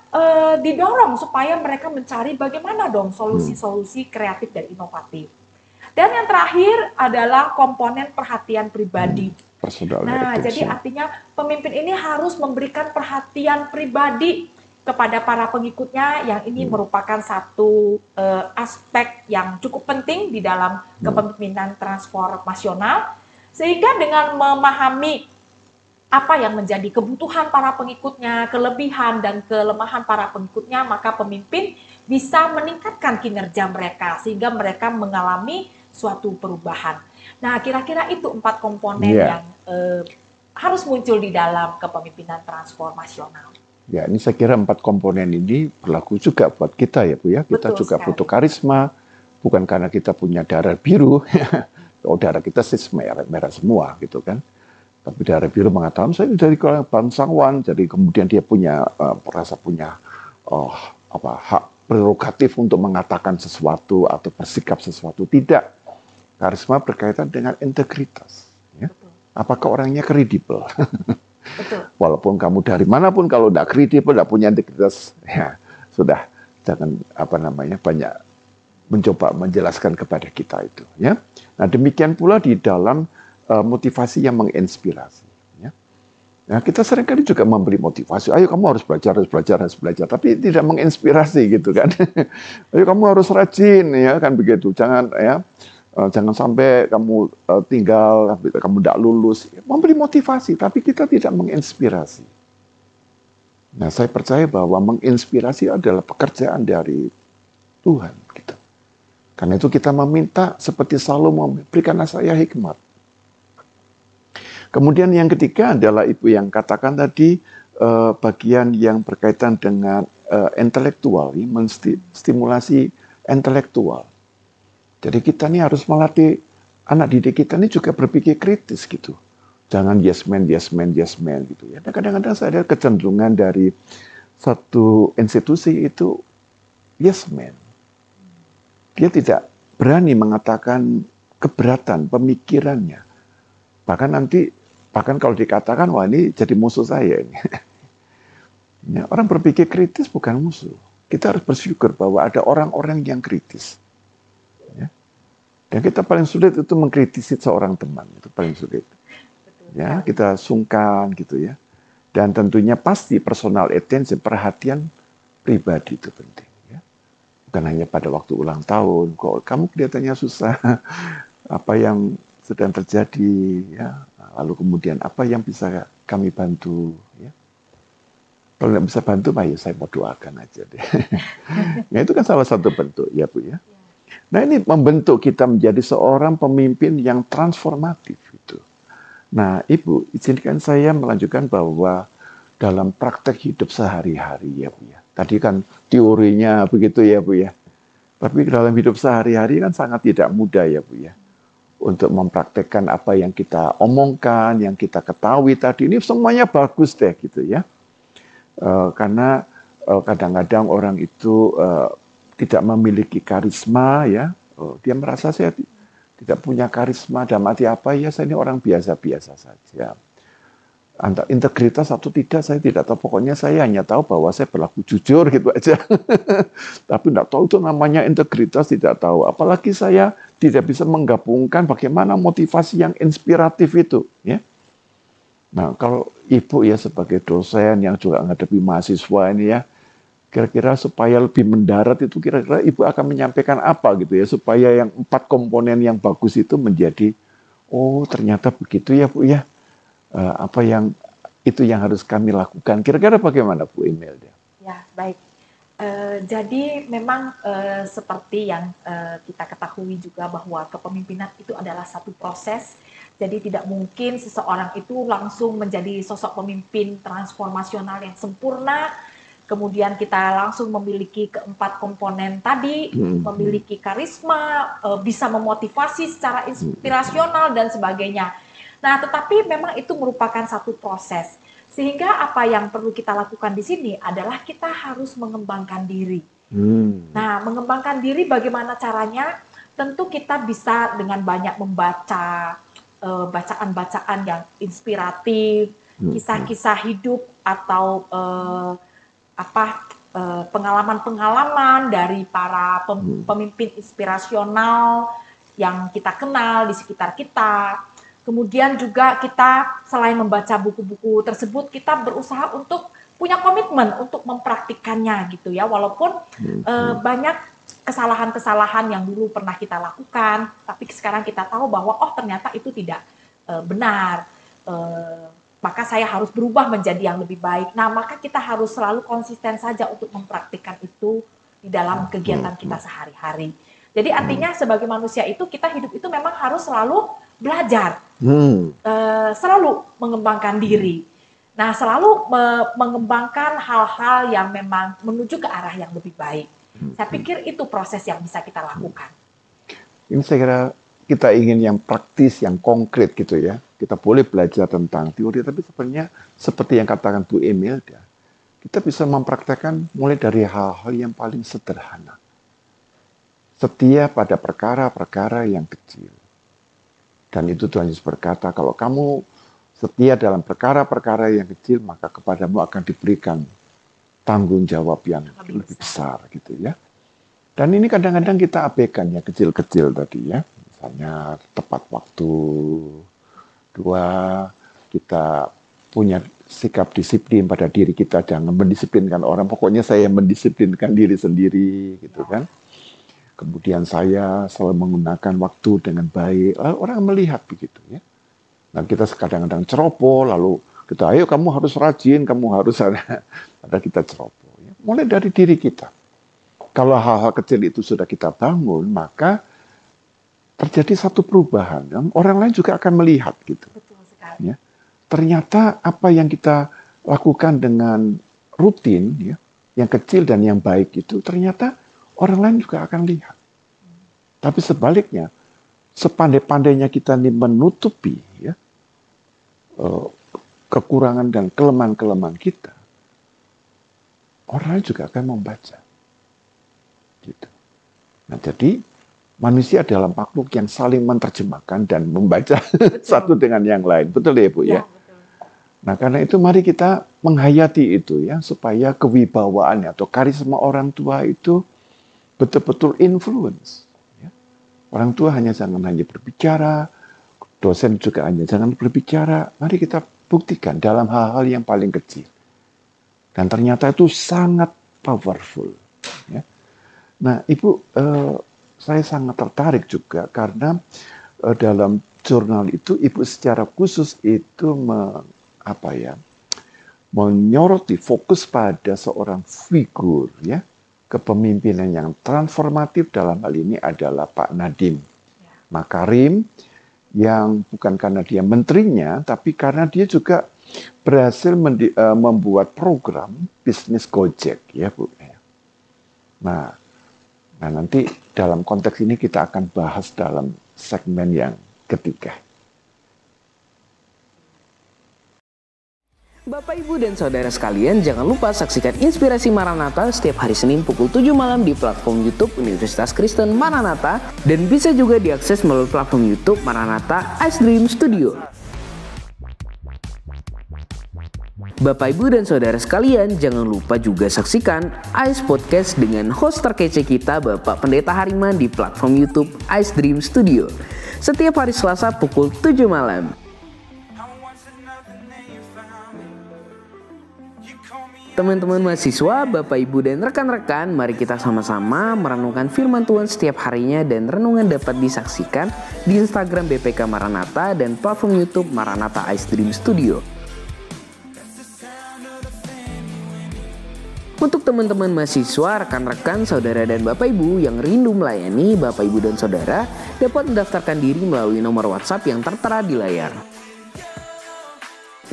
didorong supaya mereka mencari bagaimana dong solusi-solusi kreatif dan inovatif. Dan yang terakhir adalah komponen perhatian pribadi. Nah, jadi artinya pemimpin ini harus memberikan perhatian pribadi kepada para pengikutnya yang ini merupakan satu aspek yang cukup penting di dalam kepemimpinan transformasional, sehingga dengan memahami apa yang menjadi kebutuhan para pengikutnya, kelebihan dan kelemahan para pengikutnya, maka pemimpin bisa meningkatkan kinerja mereka sehingga mereka mengalami suatu perubahan. Nah, kira-kira itu 4 komponen yang harus muncul di dalam kepemimpinan transformasional. Ya, ini saya kira 4 komponen ini berlaku juga buat kita ya Bu ya. Kita juga butuh karisma, bukan karena kita punya darah biru, oh darah kita sih merah semua gitu kan. Tapi darah biru mengatakan saya dari bangsawan, jadi kemudian dia punya merasa punya hak prerogatif untuk mengatakan sesuatu atau bersikap sesuatu. Tidak. Karisma berkaitan dengan integritas. Ya? Apakah orangnya kredibel? Walaupun kamu dari manapun, kalau tidak kredibel, tidak punya integritas, ya sudah jangan banyak mencoba menjelaskan kepada kita itu. Ya. Nah demikian pula di dalam motivasi yang menginspirasi. Ya. Nah kita seringkali juga memberi motivasi. Ayo kamu harus belajar, tapi tidak menginspirasi gitu kan. Ayo kamu harus rajin, ya kan begitu. Jangan sampai kamu tinggal, kamu tidak lulus. Memberi motivasi, tapi kita tidak menginspirasi. Nah, saya percaya bahwa menginspirasi adalah pekerjaan dari Tuhan kita. Karena itu kita meminta seperti Salomo, berikanlah saya hikmat. Kemudian yang ketiga adalah Ibu yang katakan tadi, bagian yang berkaitan dengan intelektual, menstimulasi intelektual. Jadi kita ini harus melatih anak didik kita ini juga berpikir kritis gitu. Jangan yes man gitu ya. Dan kadang-kadang saya ada kecenderungan dari satu institusi itu yes man. Dia tidak berani mengatakan keberatan pemikirannya. Bahkan kalau dikatakan wah ini jadi musuh saya ini. Ya, orang berpikir kritis bukan musuh. kita harus bersyukur bahwa ada orang-orang yang kritis. Ya. Dan kita paling sulit itu mengkritisi seorang teman, itu paling sulit. Ya, kita sungkan gitu ya. Dan tentunya pasti personal attention, perhatian pribadi itu penting. Ya. Bukan hanya pada waktu ulang tahun, kok kamu kelihatannya susah, apa yang sedang terjadi, ya. Lalu kemudian apa yang bisa kami bantu, ya. Kalau nggak bisa bantu, ya saya mau doakan aja deh. Nah, itu kan salah satu bentuk, ya Bu ya. Nah, ini membentuk kita menjadi seorang pemimpin yang transformatif itu. Nah, Ibu, izinkan saya melanjutkan bahwa dalam praktek hidup sehari-hari, ya Bu ya. Tadi kan teorinya begitu ya Bu ya. Tapi dalam hidup sehari-hari kan sangat tidak mudah ya Bu ya. Untuk mempraktekkan apa yang kita omongkan, yang kita ketahui tadi, ini semuanya bagus deh gitu ya. Karena kadang-kadang orang itu tidak memiliki karisma ya, dia merasa saya tidak punya karisma, dalam arti apa ya, saya ini orang biasa-biasa saja. Antara integritas atau tidak saya tidak tahu, pokoknya saya hanya tahu bahwa saya berlaku jujur gitu aja. Tapi tidak tahu itu namanya integritas, tidak tahu. Apalagi saya tidak bisa menggabungkan bagaimana motivasi yang inspiratif itu ya. Nah, kalau Ibu ya sebagai dosen yang juga menghadapi mahasiswa ini ya, kira-kira supaya lebih mendarat itu kira-kira Ibu akan menyampaikan apa gitu ya, supaya yang 4 komponen yang bagus itu menjadi, oh ternyata begitu ya Bu ya, apa yang itu yang harus kami lakukan. Kira-kira bagaimana Bu Imelda? Ya, baik. Jadi memang seperti yang kita ketahui juga bahwa kepemimpinan itu adalah satu proses. Jadi tidak mungkin seseorang itu langsung menjadi sosok pemimpin transformasional yang sempurna, kemudian kita langsung memiliki keempat komponen tadi, memiliki karisma, bisa memotivasi secara inspirasional dan sebagainya. Nah, tetapi memang itu merupakan satu proses. Sehingga apa yang perlu kita lakukan di sini adalah kita harus mengembangkan diri. Nah, mengembangkan diri bagaimana caranya? Tentu kita bisa dengan banyak membaca bacaan-bacaan yang inspiratif, kisah-kisah hidup atau pengalaman-pengalaman dari para pemimpin inspirasional yang kita kenal di sekitar kita. Kemudian juga kita selain membaca buku-buku tersebut, kita berusaha untuk punya komitmen untuk mempraktikkannya gitu ya, walaupun banyak kesalahan-kesalahan yang dulu pernah kita lakukan, tapi sekarang kita tahu bahwa oh ternyata itu tidak benar, maka saya harus berubah menjadi yang lebih baik. Nah, maka kita harus selalu konsisten saja untuk mempraktikkan itu di dalam kegiatan kita sehari-hari. Jadi artinya sebagai manusia itu kita hidup itu memang harus selalu belajar, selalu mengembangkan diri. Nah, selalu mengembangkan hal-hal yang memang menuju ke arah yang lebih baik. Saya pikir itu proses yang bisa kita lakukan. Ini saya kira kita ingin yang praktis, yang konkret gitu ya. Kita boleh belajar tentang teori, tapi sebenarnya seperti yang katakan Bu Imelda, kita bisa mempraktekkan mulai dari hal-hal yang paling sederhana. Setia pada perkara-perkara yang kecil. Dan itu Tuhan Yesus berkata, kalau kamu setia dalam perkara-perkara yang kecil, maka kepadamu akan diberikan tanggung jawab yang lebih besar gitu ya. Dan ini kadang-kadang kita abaikan ya, kecil-kecil tadi ya. Misalnya tepat waktu, 2, kita punya sikap disiplin pada diri kita, jangan mendisiplinkan orang, pokoknya saya mendisiplinkan diri sendiri gitu kan. Kemudian saya selalu menggunakan waktu dengan baik, lalu orang melihat begitu ya. Nah kita kadang-kadang ceroboh, lalu kita, ayo kamu harus rajin, kamu harus ada kita ceroboh. Ya. Mulai dari diri kita. Kalau hal-hal kecil itu sudah kita bangun, maka terjadi satu perubahan. Orang lain juga akan melihat gitu. Betul sekali. Ya. Ternyata apa yang kita lakukan dengan rutin, ya, yang kecil dan yang baik itu, ternyata orang lain juga akan lihat. Tapi sebaliknya, sepandai-pandainya kita ini menutupi ya, kekurangan dan kelemahan-kelemahan kita, orang lain juga akan membaca. Gitu. Nah, jadi manusia dalam makhluk yang saling menerjemahkan dan membaca satu dengan yang lain. Betul ya, Bu ya? Betul. Nah, karena itu mari kita menghayati itu ya, supaya kewibawaannya atau karisma orang tua itu betul-betul influence. Ya. Orang tua jangan hanya berbicara, dosen juga jangan berbicara. Mari kita buktikan dalam hal-hal yang paling kecil. Dan ternyata itu sangat powerful. Ya. Nah, Ibu, saya sangat tertarik juga karena dalam jurnal itu Ibu secara khusus itu menyoroti fokus pada seorang figur ya, kepemimpinan yang transformatif. Dalam hal ini adalah Pak Nadiem Makarim, yang bukan karena dia menterinya, tapi karena dia juga berhasil membuat program bisnis Gojek, ya Bu. Nah, nanti dalam konteks ini kita akan bahas dalam segmen yang ketiga. Bapak, Ibu, dan Saudara sekalian, jangan lupa saksikan Inspirasi Maranatha setiap hari Senin pukul 7 malam di platform YouTube Universitas Kristen Maranatha dan bisa juga diakses melalui platform YouTube Maranatha Ice Dream Studio. Bapak, Ibu, dan Saudara sekalian, jangan lupa juga saksikan Ice Podcast dengan host terkece kita, Bapak Pendeta Hariman, di platform YouTube Ice Dream Studio setiap hari Selasa pukul 7 malam. Teman-teman mahasiswa, Bapak, Ibu, dan rekan-rekan, mari kita sama-sama merenungkan firman Tuhan setiap harinya, dan renungan dapat disaksikan di Instagram BPK Maranatha dan platform YouTube Maranatha Ice Dream Studio. Untuk teman-teman mahasiswa, rekan-rekan, saudara, dan Bapak Ibu yang rindu melayani Bapak, Ibu, dan Saudara dapat mendaftarkan diri melalui nomor WhatsApp yang tertera di layar.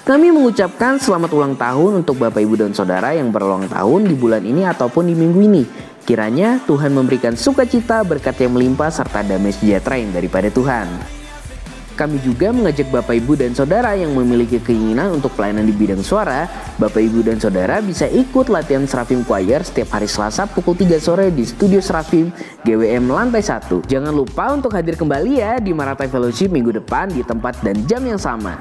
Kami mengucapkan selamat ulang tahun untuk Bapak, Ibu, dan Saudara yang berulang tahun di bulan ini ataupun di minggu ini. Kiranya Tuhan memberikan sukacita, berkat yang melimpah, serta damai sejahtera yang daripada Tuhan. Kami juga mengajak Bapak, Ibu, dan Saudara yang memiliki keinginan untuk pelayanan di bidang suara. Bapak, Ibu, dan Saudara bisa ikut latihan Seraphim Choir setiap hari Selasa pukul 3 sore di Studio Seraphim GWM lantai 1. Jangan lupa untuk hadir kembali ya di Maranatha Fellowship minggu depan di tempat dan jam yang sama.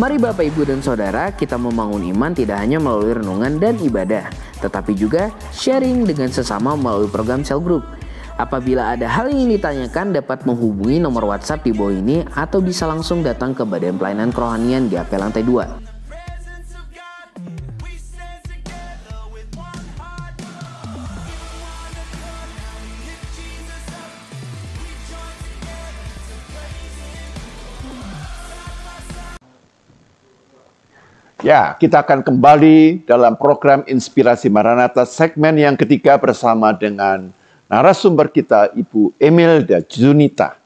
Mari Bapak, Ibu, dan Saudara, kita membangun iman tidak hanya melalui renungan dan ibadah, tetapi juga sharing dengan sesama melalui program cell group. Apabila ada hal yang ingin ditanyakan, dapat menghubungi nomor WhatsApp di bawah ini atau bisa langsung datang ke Badan Pelayanan Kerohanian di AP lantai 2. Ya, kita akan kembali dalam program Inspirasi Maranatha segmen yang ketiga bersama dengan narasumber kita, Ibu Imelda Junita.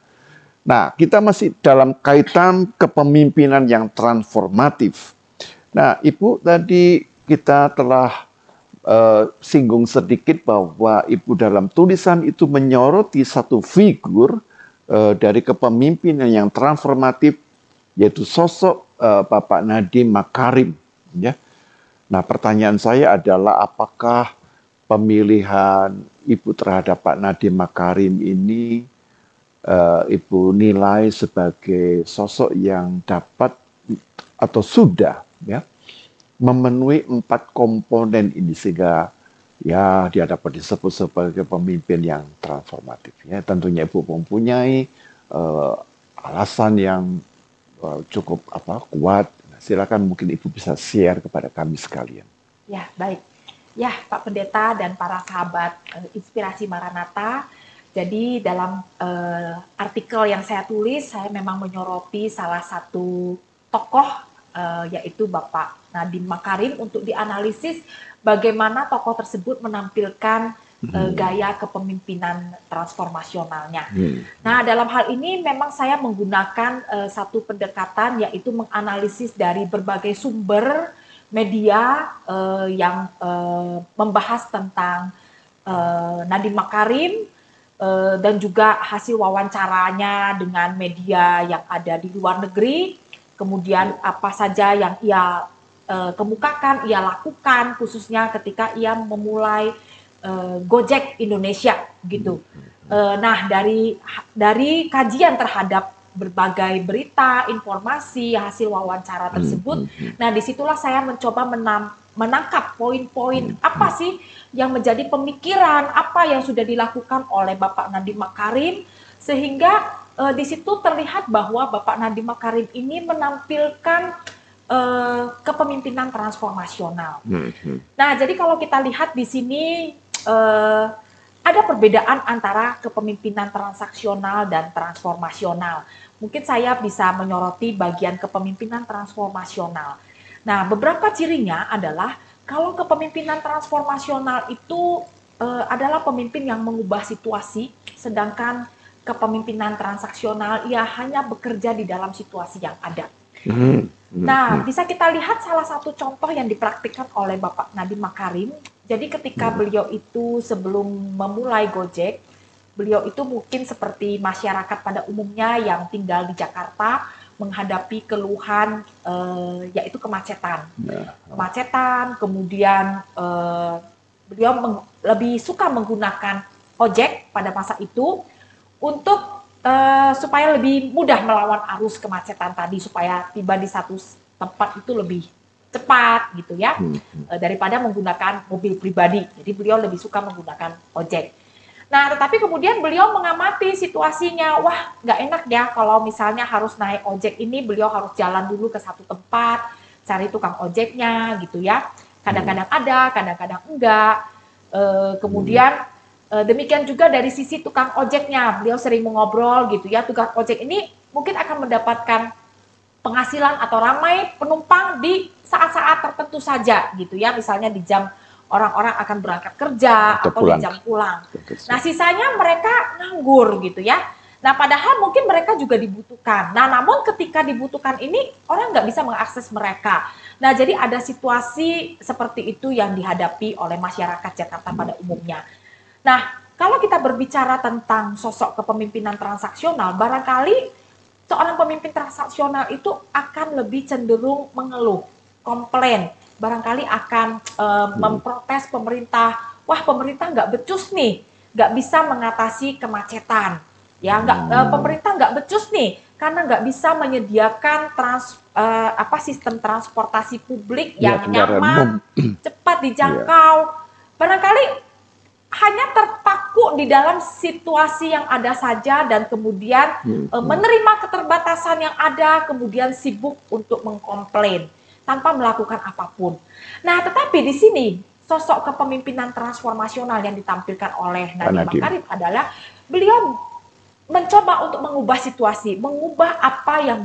Nah, kita masih dalam kaitan kepemimpinan yang transformatif. Nah, Ibu, tadi kita telah singgung sedikit bahwa Ibu dalam tulisan itu menyoroti satu figur dari kepemimpinan yang transformatif, yaitu sosok Bapak Nadiem Makarim. Ya. Nah, pertanyaan saya adalah apakah pemilihan Ibu terhadap Pak Nadiem Makarim ini Ibu nilai sebagai sosok yang dapat atau sudah ya memenuhi 4 komponen ini sehingga ya dia dapat disebut sebagai pemimpin yang transformatif. Ya, tentunya Ibu mempunyai alasan yang cukup kuat. Silakan mungkin Ibu bisa share kepada kami sekalian. Ya, baik. Ya, Pak Pendeta dan para sahabat Inspirasi Maranatha. Jadi dalam artikel yang saya tulis, saya memang menyoroti salah satu tokoh yaitu Bapak Nadiem Makarim untuk dianalisis bagaimana tokoh tersebut menampilkan gaya kepemimpinan transformasionalnya. Nah, dalam hal ini memang saya menggunakan satu pendekatan yaitu menganalisis dari berbagai sumber media yang membahas tentang Nadiem Makarim dan juga hasil wawancaranya dengan media yang ada di luar negeri, kemudian apa saja yang ia kemukakan, ia lakukan khususnya ketika ia memulai Gojek Indonesia gitu. Nah, dari kajian terhadap berbagai berita, informasi, hasil wawancara tersebut. Nah, disitulah saya mencoba menangkap poin-poin apa sih yang menjadi pemikiran, apa yang sudah dilakukan oleh Bapak Nadiem Makarim, sehingga di situ terlihat bahwa Bapak Nadiem Makarim ini menampilkan kepemimpinan transformasional. Nah, jadi kalau kita lihat di sini ada perbedaan antara kepemimpinan transaksional dan transformasional. Mungkin saya bisa menyoroti bagian kepemimpinan transformasional. Nah, beberapa cirinya adalah kalau kepemimpinan transformasional itu adalah pemimpin yang mengubah situasi, sedangkan kepemimpinan transaksional ia hanya bekerja di dalam situasi yang ada. Nah, bisa kita lihat salah satu contoh yang dipraktikkan oleh Bapak Nadiem Makarim. Jadi ketika beliau itu sebelum memulai Gojek, beliau itu mungkin seperti masyarakat pada umumnya yang tinggal di Jakarta menghadapi keluhan yaitu kemacetan. Kemacetan, kemudian beliau lebih suka menggunakan ojek pada masa itu untuk supaya lebih mudah melawan arus kemacetan tadi, supaya tiba di satu tempat itu lebih cepat gitu ya, daripada menggunakan mobil pribadi. Jadi beliau lebih suka menggunakan ojek. Nah, tetapi kemudian beliau mengamati situasinya, wah nggak enak ya kalau misalnya harus naik ojek ini, beliau harus jalan dulu ke satu tempat, cari tukang ojeknya gitu ya. Kadang-kadang ada, kadang-kadang enggak. Kemudian demikian juga dari sisi tukang ojeknya, beliau sering mengobrol gitu ya, tukang ojek ini mungkin akan mendapatkan penghasilan atau ramai penumpang di saat-saat tertentu saja gitu ya, misalnya di jam orang-orang akan berangkat kerja atau di jam pulang. Nah, sisanya mereka nganggur gitu ya. Nah, padahal mungkin mereka juga dibutuhkan. Nah, namun ketika dibutuhkan ini orang nggak bisa mengakses mereka. Nah, jadi ada situasi seperti itu yang dihadapi oleh masyarakat Jakarta pada umumnya. Nah, kalau kita berbicara tentang sosok kepemimpinan transaksional, barangkali seorang pemimpin transaksional itu akan lebih cenderung mengeluh, komplain, barangkali akan memprotes pemerintah. Wah, pemerintah nggak becus nih, nggak bisa mengatasi kemacetan. Ya, pemerintah nggak becus nih, karena nggak bisa menyediakan sistem transportasi publik yang nyaman, cepat dijangkau. Barangkali hanya terpaku di dalam situasi yang ada saja dan kemudian menerima keterbatasan yang ada, kemudian sibuk untuk mengkomplain tanpa melakukan apapun. Nah, tetapi di sini sosok kepemimpinan transformasional yang ditampilkan oleh Nadiem Makarim adalah beliau mencoba untuk mengubah situasi, mengubah apa yang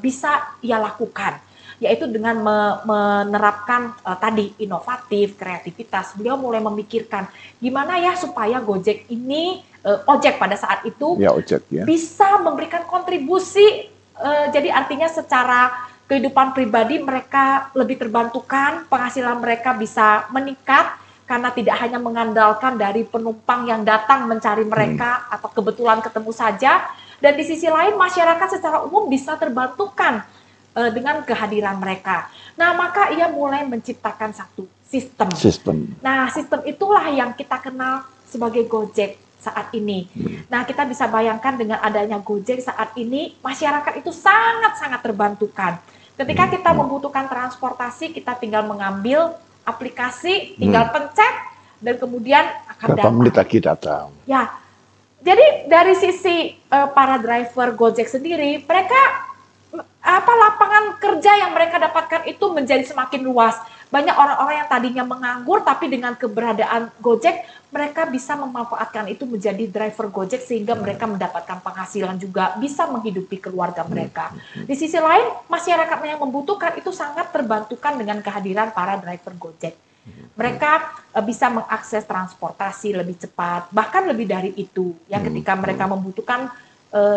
bisa ia lakukan, yaitu dengan menerapkan tadi inovatif, kreativitas. Beliau mulai memikirkan gimana ya supaya Gojek ini, ojek pada saat itu bisa memberikan kontribusi, jadi artinya secara kehidupan pribadi mereka lebih terbantukan, penghasilan mereka bisa meningkat, karena tidak hanya mengandalkan dari penumpang yang datang mencari mereka atau kebetulan ketemu saja, dan di sisi lain masyarakat secara umum bisa terbantukan dengan kehadiran mereka. Nah, maka ia mulai menciptakan satu sistem. Nah, sistem itulah yang kita kenal sebagai Gojek saat ini. Nah, kita bisa bayangkan dengan adanya Gojek saat ini, masyarakat itu sangat-sangat terbantukan. Ketika kita membutuhkan transportasi, kita tinggal mengambil aplikasi, tinggal pencet, dan kemudian akan datang. Berapa menit lagi datang. Ya, jadi dari sisi para driver Gojek sendiri, mereka lapangan kerja yang mereka dapatkan itu menjadi semakin luas. Banyak orang-orang yang tadinya menganggur, tapi dengan keberadaan Gojek, mereka bisa memanfaatkan itu menjadi driver Gojek sehingga mereka mendapatkan penghasilan juga, bisa menghidupi keluarga mereka. Di sisi lain, masyarakat yang membutuhkan itu sangat terbantukan dengan kehadiran para driver Gojek. Mereka bisa mengakses transportasi lebih cepat, bahkan lebih dari itu. Yang ketika mereka membutuhkan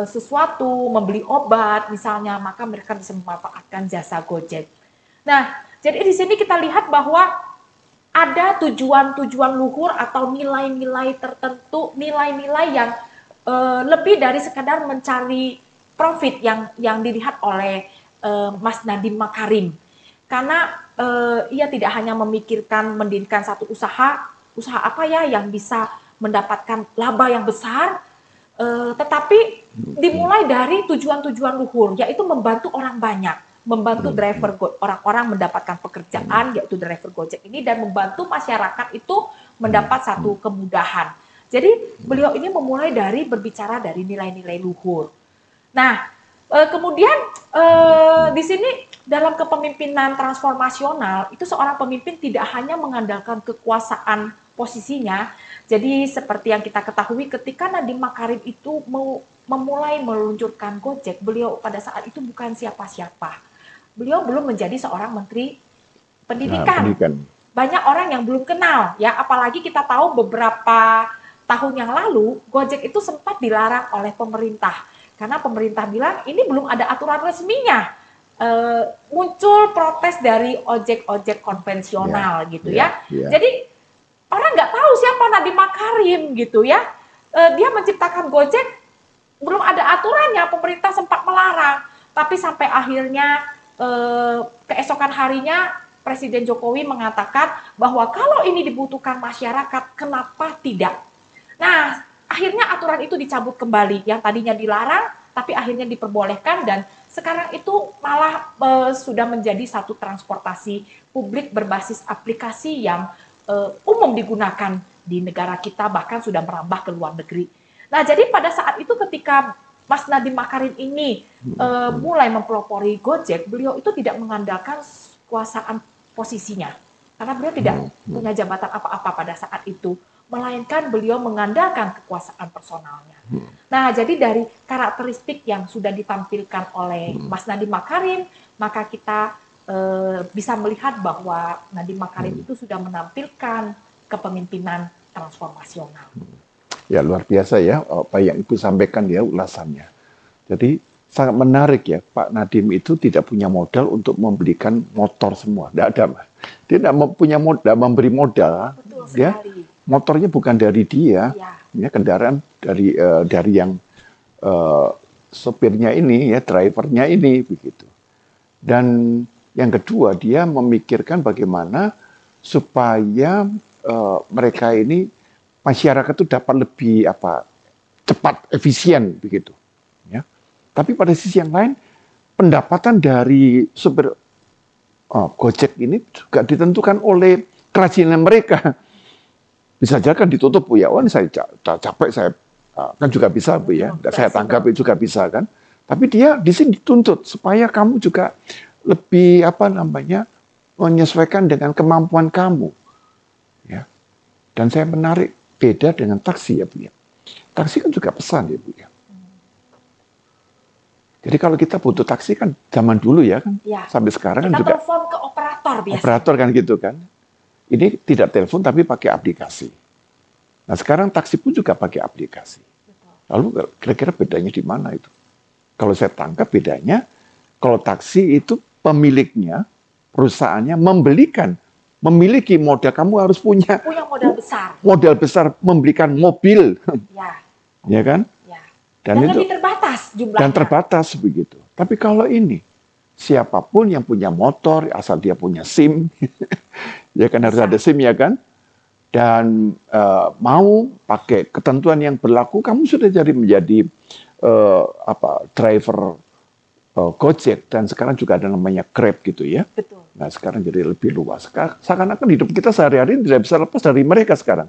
sesuatu, membeli obat misalnya, maka mereka bisa memanfaatkan jasa Gojek. Nah, jadi di sini kita lihat bahwa ada tujuan-tujuan luhur atau nilai-nilai tertentu, nilai-nilai yang lebih dari sekadar mencari profit yang dilihat oleh Mas Nadiem Makarim. Karena ia tidak hanya memikirkan mendirikan satu usaha apa ya yang bisa mendapatkan laba yang besar, tetapi dimulai dari tujuan-tujuan luhur, yaitu membantu orang banyak, membantu driver orang-orang mendapatkan pekerjaan, yaitu driver Gojek ini, dan membantu masyarakat itu mendapat satu kemudahan. Jadi beliau ini memulai dari berbicara dari nilai-nilai luhur. Nah, kemudian di sini dalam kepemimpinan transformasional itu seorang pemimpin tidak hanya mengandalkan kekuasaan posisinya. Jadi seperti yang kita ketahui ketika Nadiem Makarim itu memulai meluncurkan Gojek, beliau pada saat itu bukan siapa-siapa. Beliau belum menjadi seorang menteri pendidikan. Banyak orang yang belum kenal, ya, apalagi kita tahu beberapa tahun yang lalu Gojek itu sempat dilarang oleh pemerintah karena pemerintah bilang ini belum ada aturan resminya. Muncul protes dari ojek-ojek konvensional gitu ya. Jadi orang nggak tahu siapa Nadiem Makarim gitu ya. Dia menciptakan Gojek, belum ada aturannya, pemerintah sempat melarang. Tapi sampai akhirnya keesokan harinya Presiden Jokowi mengatakan bahwa kalau ini dibutuhkan masyarakat, kenapa tidak? Nah, akhirnya aturan itu dicabut kembali. Yang tadinya dilarang, tapi akhirnya diperbolehkan, dan sekarang itu malah sudah menjadi satu transportasi publik berbasis aplikasi yang umum digunakan di negara kita, bahkan sudah merambah ke luar negeri. Nah, jadi pada saat itu ketika Mas Nadiem Makarim ini mulai mempelopori Gojek, beliau itu tidak mengandalkan kekuasaan posisinya, karena beliau tidak punya jabatan apa-apa pada saat itu, melainkan beliau mengandalkan kekuasaan personalnya. Nah, jadi dari karakteristik yang sudah ditampilkan oleh Mas Nadiem Makarim, maka kita bisa melihat bahwa Nadiem Makarim itu sudah menampilkan kepemimpinan transformasional. Ya, luar biasa ya apa yang Ibu sampaikan ya ulasannya. Jadi sangat menarik ya, Pak Nadiem itu tidak punya modal untuk membelikan motor semua. Tidak ada. Dia tidak punya modal, memberi modal. Ya, motornya bukan dari dia, ya kendaraan dari yang sopirnya ini, ya drivernya ini begitu. Dan yang kedua, dia memikirkan bagaimana supaya mereka ini masyarakat itu dapat lebih cepat, efisien begitu. Ya. Tapi pada sisi yang lain, pendapatan dari supir Gojek ini juga ditentukan oleh kerajinan mereka. Bisa saja kan ditutup, Bu ya, ini saya capek, saya kan juga bisa, Bu ya, saya tanggapi juga bisa kan. Tapi dia di sini dituntut supaya kamu juga lebih menyesuaikan dengan kemampuan kamu. Ya. Dan saya menarik beda dengan taksi ya, Bu ya. Taksi kan juga pesan ya, Bu ya. Jadi kalau kita butuh taksi kan zaman dulu ya kan, sampai sekarang kan juga telepon ke operator biasanya. Operator kan gitu kan. Ini tidak telepon tapi pakai aplikasi. Nah sekarang taksi pun juga pakai aplikasi. Lalu kira-kira bedanya di mana itu? Kalau saya tangkap bedanya, kalau taksi itu pemiliknya, perusahaannya memiliki modal, kamu harus punya modal besar. Modal besar membelikan mobil. Ya kan? Dan itu lebih terbatas jumlahnya. Dan terbatas begitu. Tapi kalau ini, siapapun yang punya motor, asal dia punya SIM, ya kan harus ada SIM ya kan, dan mau pakai ketentuan yang berlaku, kamu sudah menjadi driver Gojek, dan sekarang juga ada namanya Grab gitu ya. Betul. Nah sekarang jadi lebih luas. Seakan-akan hidup kita sehari-hari tidak bisa lepas dari mereka sekarang.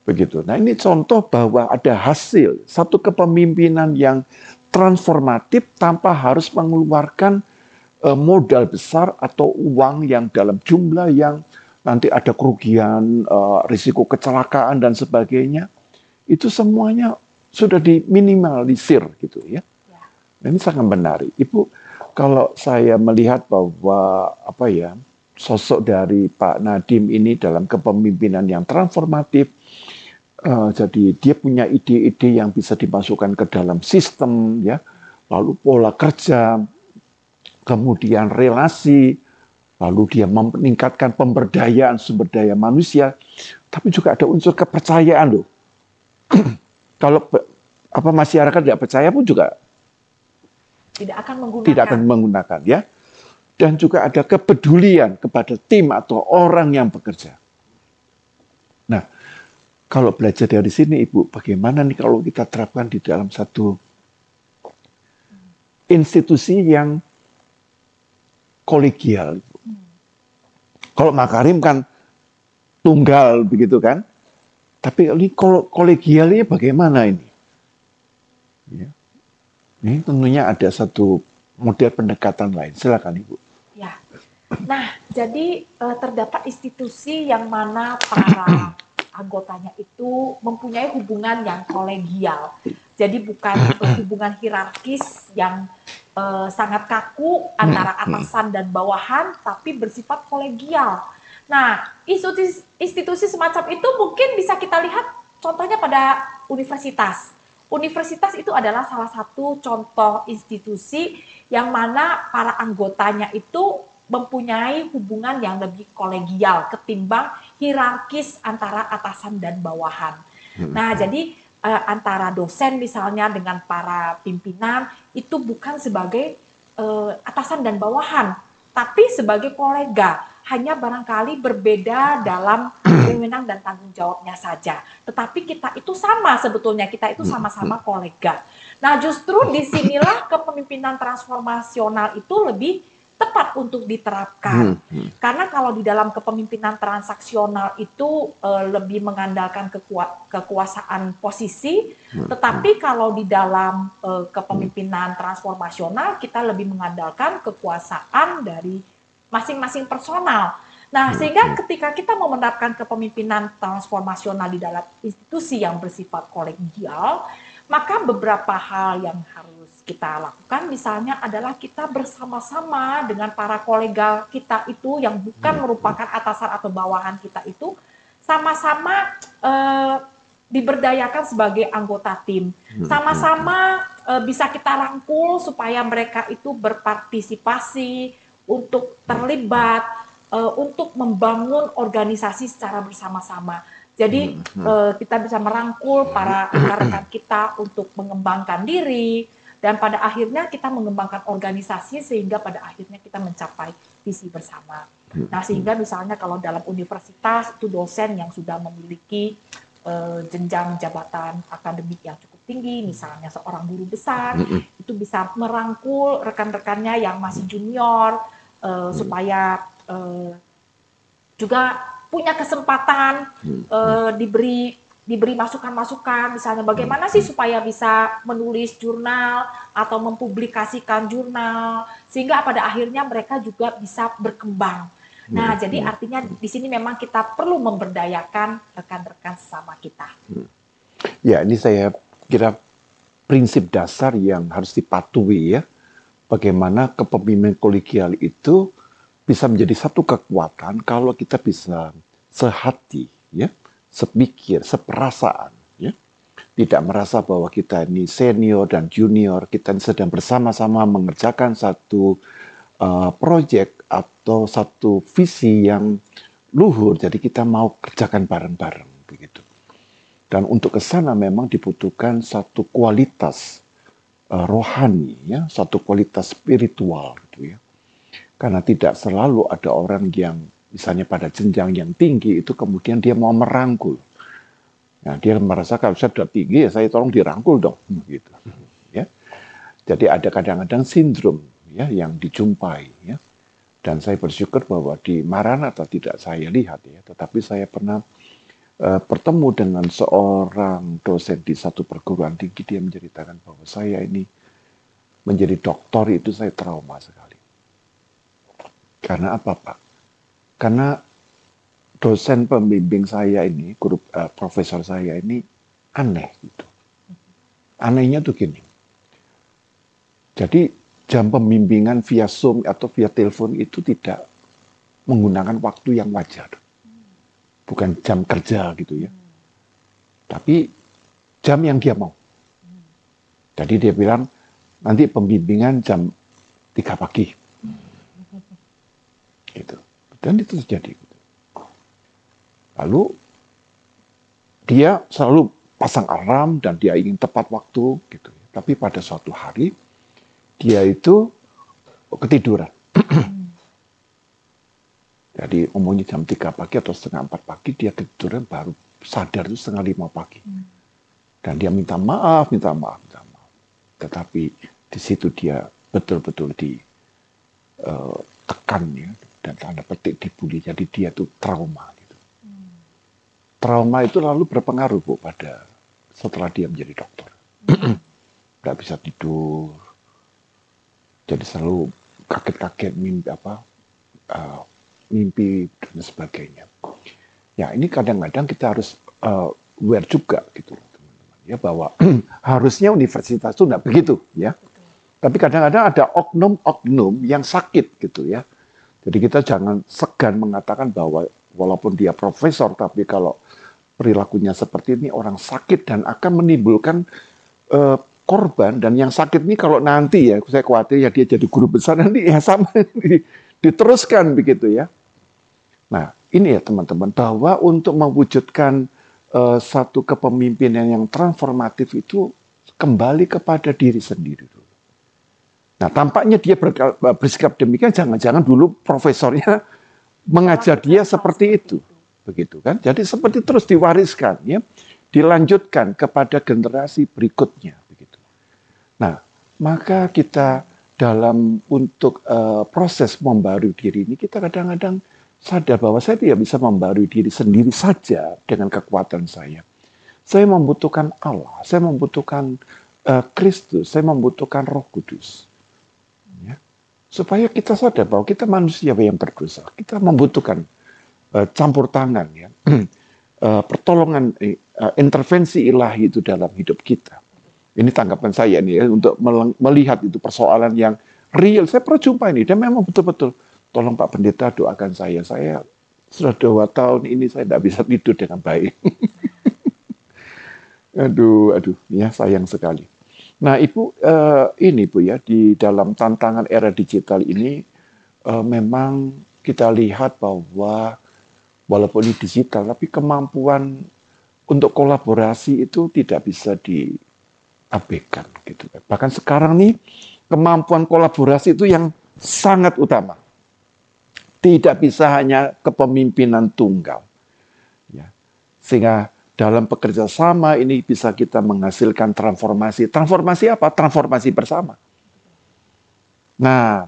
Begitu. Nah ini contoh bahwa ada hasil satu kepemimpinan yang transformatif tanpa harus mengeluarkan modal besar atau uang yang dalam jumlah yang nanti ada kerugian, risiko kecelakaan dan sebagainya. Itu semuanya sudah diminimalisir gitu ya. Nah, ini sangat menarik. Ibu, kalau saya melihat bahwa sosok dari Pak Nadiem ini dalam kepemimpinan yang transformatif. Jadi dia punya ide-ide yang bisa dimasukkan ke dalam sistem, ya, lalu pola kerja, kemudian relasi, lalu dia meningkatkan pemberdayaan sumber daya manusia, tapi juga ada unsur kepercayaan loh. Kalau masyarakat tidak percaya pun juga tidak akan menggunakan, ya. Dan juga ada kepedulian kepada tim atau orang yang bekerja. Nah, kalau belajar dari sini, Ibu, bagaimana nih kalau kita terapkan di dalam satu institusi yang kolegial, Ibu. Kalau Makarim kan tunggal begitu kan, tapi ini kolegialnya bagaimana ini? Ya. Ini tentunya ada satu model pendekatan lain. Silakan Ibu. Ya. Nah, jadi terdapat institusi yang mana para anggotanya itu mempunyai hubungan yang kolegial. Jadi bukan hubungan hierarkis yang sangat kaku antara atasan dan bawahan, tapi bersifat kolegial. Nah, institusi semacam itu mungkin bisa kita lihat contohnya pada universitas. Universitas itu adalah salah satu contoh institusi yang mana para anggotanya itu mempunyai hubungan yang lebih kolegial ketimbang hierarkis antara atasan dan bawahan. Nah, jadi antara dosen misalnya dengan para pimpinan itu bukan sebagai atasan dan bawahan, tapi sebagai kolega. Hanya barangkali berbeda dalam wewenang dan tanggung jawabnya saja. Tetapi kita itu sama sebetulnya, kita itu sama-sama kolega. Nah, justru disinilah kepemimpinan transformasional itu lebih tepat untuk diterapkan. Karena kalau di dalam kepemimpinan transaksional itu lebih mengandalkan kekuasaan posisi, tetapi kalau di dalam kepemimpinan transformasional kita lebih mengandalkan kekuasaan dari masing-masing personal. Nah, sehingga ketika kita mau menerapkan kepemimpinan transformasional di dalam institusi yang bersifat kolegial, maka beberapa hal yang harus kita lakukan misalnya adalah kita bersama-sama dengan para kolega kita itu yang bukan merupakan atasan atau bawahan kita itu sama-sama diberdayakan sebagai anggota tim. Sama-sama bisa kita rangkul supaya mereka itu berpartisipasi untuk terlibat, untuk membangun organisasi secara bersama-sama. Jadi kita bisa merangkul para rekan-rekan kita untuk mengembangkan diri, dan pada akhirnya kita mengembangkan organisasi sehingga pada akhirnya kita mencapai visi bersama. Nah, sehingga misalnya kalau dalam universitas itu dosen yang sudah memiliki jenjang jabatan akademik yang cukup tinggi, misalnya seorang guru besar, itu bisa merangkul rekan-rekannya yang masih junior, supaya juga punya kesempatan diberi masukan-masukan, misalnya bagaimana sih supaya bisa menulis jurnal atau mempublikasikan jurnal, sehingga pada akhirnya mereka juga bisa berkembang. Nah, jadi artinya di sini memang kita perlu memberdayakan rekan-rekan sesama kita. Ya, ini saya kira prinsip dasar yang harus dipatuhi ya. Bagaimana kepemimpinan kolegial itu bisa menjadi satu kekuatan kalau kita bisa sehati, ya, sepikir, seperasaan, ya. Tidak merasa bahwa kita ini senior dan junior, kita sedang bersama-sama mengerjakan satu proyek atau satu visi yang luhur, jadi kita mau kerjakan bareng-bareng, begitu. Dan untuk ke sana memang dibutuhkan satu kualitas rohani, ya, satu kualitas spiritual, gitu ya. Karena tidak selalu ada orang yang misalnya pada jenjang yang tinggi itu kemudian dia mau merangkul. Nah, dia merasa kalau saya sudah tinggi ya saya tolong dirangkul dong, gitu. Ya. Jadi ada kadang-kadang sindrom ya yang dijumpai, ya. Dan saya bersyukur bahwa di Maranatha tidak saya lihat ya, tetapi saya pernah bertemu dengan seorang dosen di satu perguruan tinggi, dia menceritakan bahwa saya ini menjadi doktor itu saya trauma sekali. Karena apa, Pak? Karena dosen pembimbing saya ini, guru profesor saya ini aneh gitu. Anehnya tuh gini. Jadi jam pembimbingan via Zoom atau via telepon itu tidak menggunakan waktu yang wajar. Bukan jam kerja gitu ya. Tapi jam yang dia mau. Jadi dia bilang, nanti pembimbingan jam 3 pagi. Gitu. Dan itu terjadi. Lalu dia selalu pasang alarm dan dia ingin tepat waktu. Gitu. Tapi pada suatu hari, dia itu ketiduran. Jadi umumnya jam 3 pagi atau setengah 4 pagi dia ketiduran baru sadar itu 4:30 pagi. Dan dia minta maaf. Tetapi di situ dia betul-betul ditekan ya, dan tanda petik dibully. Jadi dia tuh trauma. Gitu. Trauma itu lalu berpengaruh Bu pada setelah dia menjadi dokter. Nggak bisa tidur. Jadi selalu kaget-kaget mimpi dan sebagainya. Ya ini kadang-kadang kita harus aware juga gitu teman-teman ya, bahwa harusnya universitas itu tidak begitu ya. Tapi kadang-kadang ada oknum-oknum yang sakit gitu ya. Jadi kita jangan segan mengatakan bahwa walaupun dia profesor, tapi kalau perilakunya seperti ini orang sakit dan akan menimbulkan korban. Dan yang sakit ini kalau nanti ya, saya khawatir ya dia jadi guru besar nanti ya sama diteruskan begitu ya. Nah ini ya teman-teman, bahwa untuk mewujudkan satu kepemimpinan yang transformatif itu kembali kepada diri sendiri dulu. Nah tampaknya dia bersikap demikian, jangan-jangan dulu profesornya mengajar dia seperti itu. Begitu kan? Jadi seperti terus diwariskan ya, dilanjutkan kepada generasi berikutnya begitu. Nah, maka kita dalam untuk proses membarui diri ini kita kadang-kadang sadar bahwa saya tidak bisa membarui diri sendiri saja dengan kekuatan saya. Saya membutuhkan Allah, saya membutuhkan Kristus, saya membutuhkan Roh Kudus. Ya. Supaya kita sadar bahwa kita manusia yang berdosa, kita membutuhkan campur tangan ya, pertolongan, intervensi ilahi itu dalam hidup kita. Ini tanggapan saya nih ya, untuk melihat itu persoalan yang real. Saya pernah jumpa ini dan memang betul-betul, tolong Pak Pendeta doakan saya. Saya sudah 2 tahun ini saya tidak bisa tidur dengan baik. aduh, ya sayang sekali. Nah Ibu, ini Bu ya, di dalam tantangan era digital ini memang kita lihat bahwa walaupun ini digital, tapi kemampuan untuk kolaborasi itu tidak bisa diabaikan gitu. Bahkan sekarang nih kemampuan kolaborasi itu yang sangat utama. Tidak bisa hanya kepemimpinan tunggal. Ya. Sehingga dalam bekerja sama ini bisa kita menghasilkan transformasi. Transformasi apa? Transformasi bersama. Nah,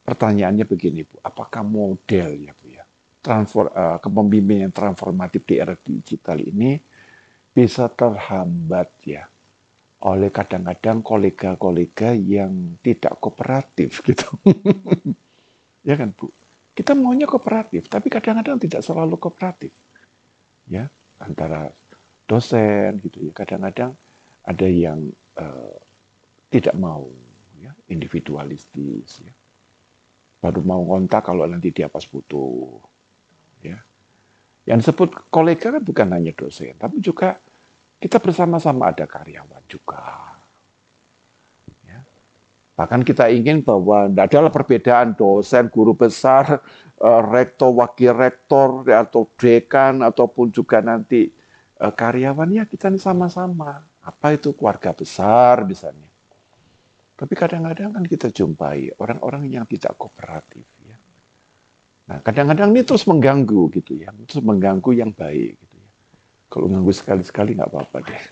pertanyaannya begini Bu, apakah model ya Bu ya, kepemimpinan yang transformatif di era digital ini bisa terhambat ya oleh kadang-kadang kolega-kolega yang tidak kooperatif gitu. Ya kan Bu, kita maunya kooperatif, tapi kadang-kadang tidak selalu kooperatif. Ya, antara dosen gitu ya, kadang-kadang ada yang tidak mau ya, individualistis ya. Baru mau kontak kalau nanti dia pas butuh. Ya. Yang disebut kolega kan bukan hanya dosen, tapi juga kita bersama-sama ada karyawan juga. Ya. Bahkan kita ingin bahwa tidak adalah perbedaan dosen, guru besar, rektor, wakil rektor, atau dekan, ataupun juga nanti karyawan, ya kita ini sama-sama. Apa itu keluarga besar misalnya. Tapi kadang-kadang kan kita jumpai orang-orang yang tidak kooperatif. Ya. Nah, kadang-kadang ini terus mengganggu gitu ya, terus mengganggu yang baik gitu ya. Kalau mengganggu sekali-sekali nggak apa-apa deh.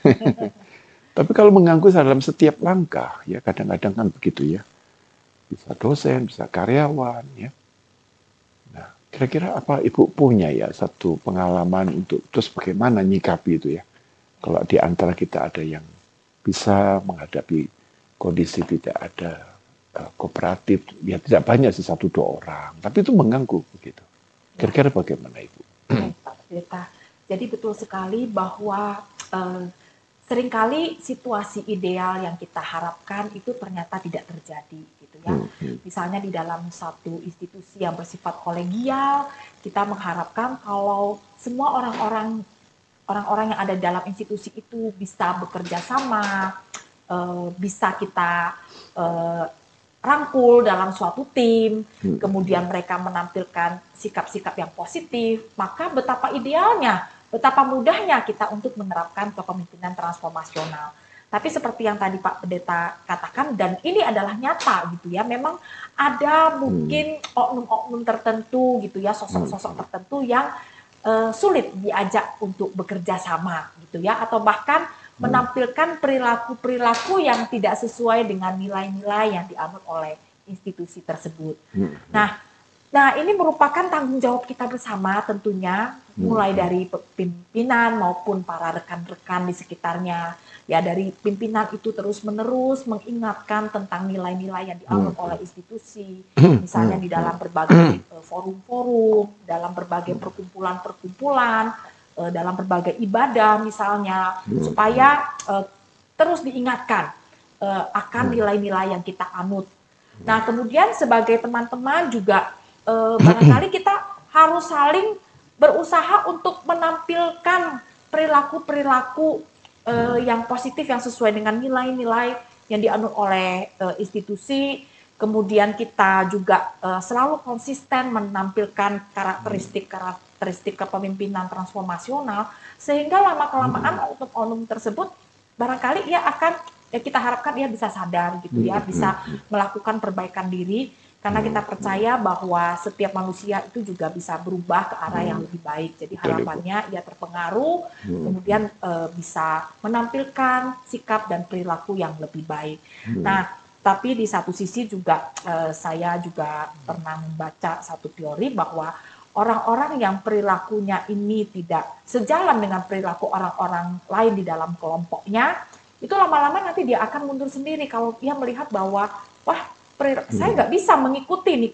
Tapi kalau mengganggu dalam setiap langkah, ya kadang-kadang kan begitu ya. Bisa dosen, bisa karyawan, ya. Nah, kira-kira apa Ibu punya ya satu pengalaman untuk terus bagaimana nyikapi itu ya. Kalau di antara kita ada yang bisa menghadapi kondisi tidak ada kooperatif, ya tidak banyak sih 1-2 orang, tapi itu mengganggu begitu. Kira-kira bagaimana Ibu? Pak Pendeta, jadi betul sekali bahwa seringkali situasi ideal yang kita harapkan itu ternyata tidak terjadi gitu ya. Misalnya di dalam satu institusi yang bersifat kolegial, kita mengharapkan kalau semua orang-orang yang ada dalam institusi itu bisa bekerja sama, bisa kita rangkul dalam suatu tim, kemudian mereka menampilkan sikap-sikap yang positif, maka betapa idealnya, betapa mudahnya kita untuk menerapkan kepemimpinan transformasional. Tapi seperti yang tadi Pak Pendeta katakan, dan ini adalah nyata gitu ya, memang ada mungkin oknum-oknum tertentu gitu ya, sosok-sosok tertentu yang sulit diajak untuk bekerja sama gitu ya, atau bahkan menampilkan perilaku-perilaku yang tidak sesuai dengan nilai-nilai yang dianut oleh institusi tersebut. Nah, ini merupakan tanggung jawab kita bersama tentunya, mulai dari pimpinan maupun para rekan-rekan di sekitarnya. Ya, dari pimpinan itu terus-menerus mengingatkan tentang nilai-nilai yang dianut oleh institusi, misalnya di dalam berbagai forum-forum, dalam berbagai perkumpulan-perkumpulan, dalam berbagai ibadah misalnya, supaya terus diingatkan akan nilai-nilai yang kita anut. Nah, kemudian sebagai teman-teman juga barangkali kita harus saling berusaha untuk menampilkan perilaku-perilaku yang positif, yang sesuai dengan nilai-nilai yang dianut oleh institusi. Kemudian kita juga selalu konsisten menampilkan karakteristik kepemimpinan transformasional, sehingga lama-kelamaan oknum-oknum tersebut barangkali kita harapkan dia bisa sadar gitu ya, bisa melakukan perbaikan diri, karena kita percaya bahwa setiap manusia itu juga bisa berubah ke arah yang lebih baik. Jadi harapannya ia terpengaruh, kemudian bisa menampilkan sikap dan perilaku yang lebih baik. Nah, tapi di satu sisi juga saya juga pernah membaca satu teori bahwa orang-orang yang perilakunya ini tidak sejalan dengan perilaku orang-orang lain di dalam kelompoknya, itu lama-lama nanti dia akan mundur sendiri kalau dia melihat bahwa, wah, saya nggak bisa mengikuti nih,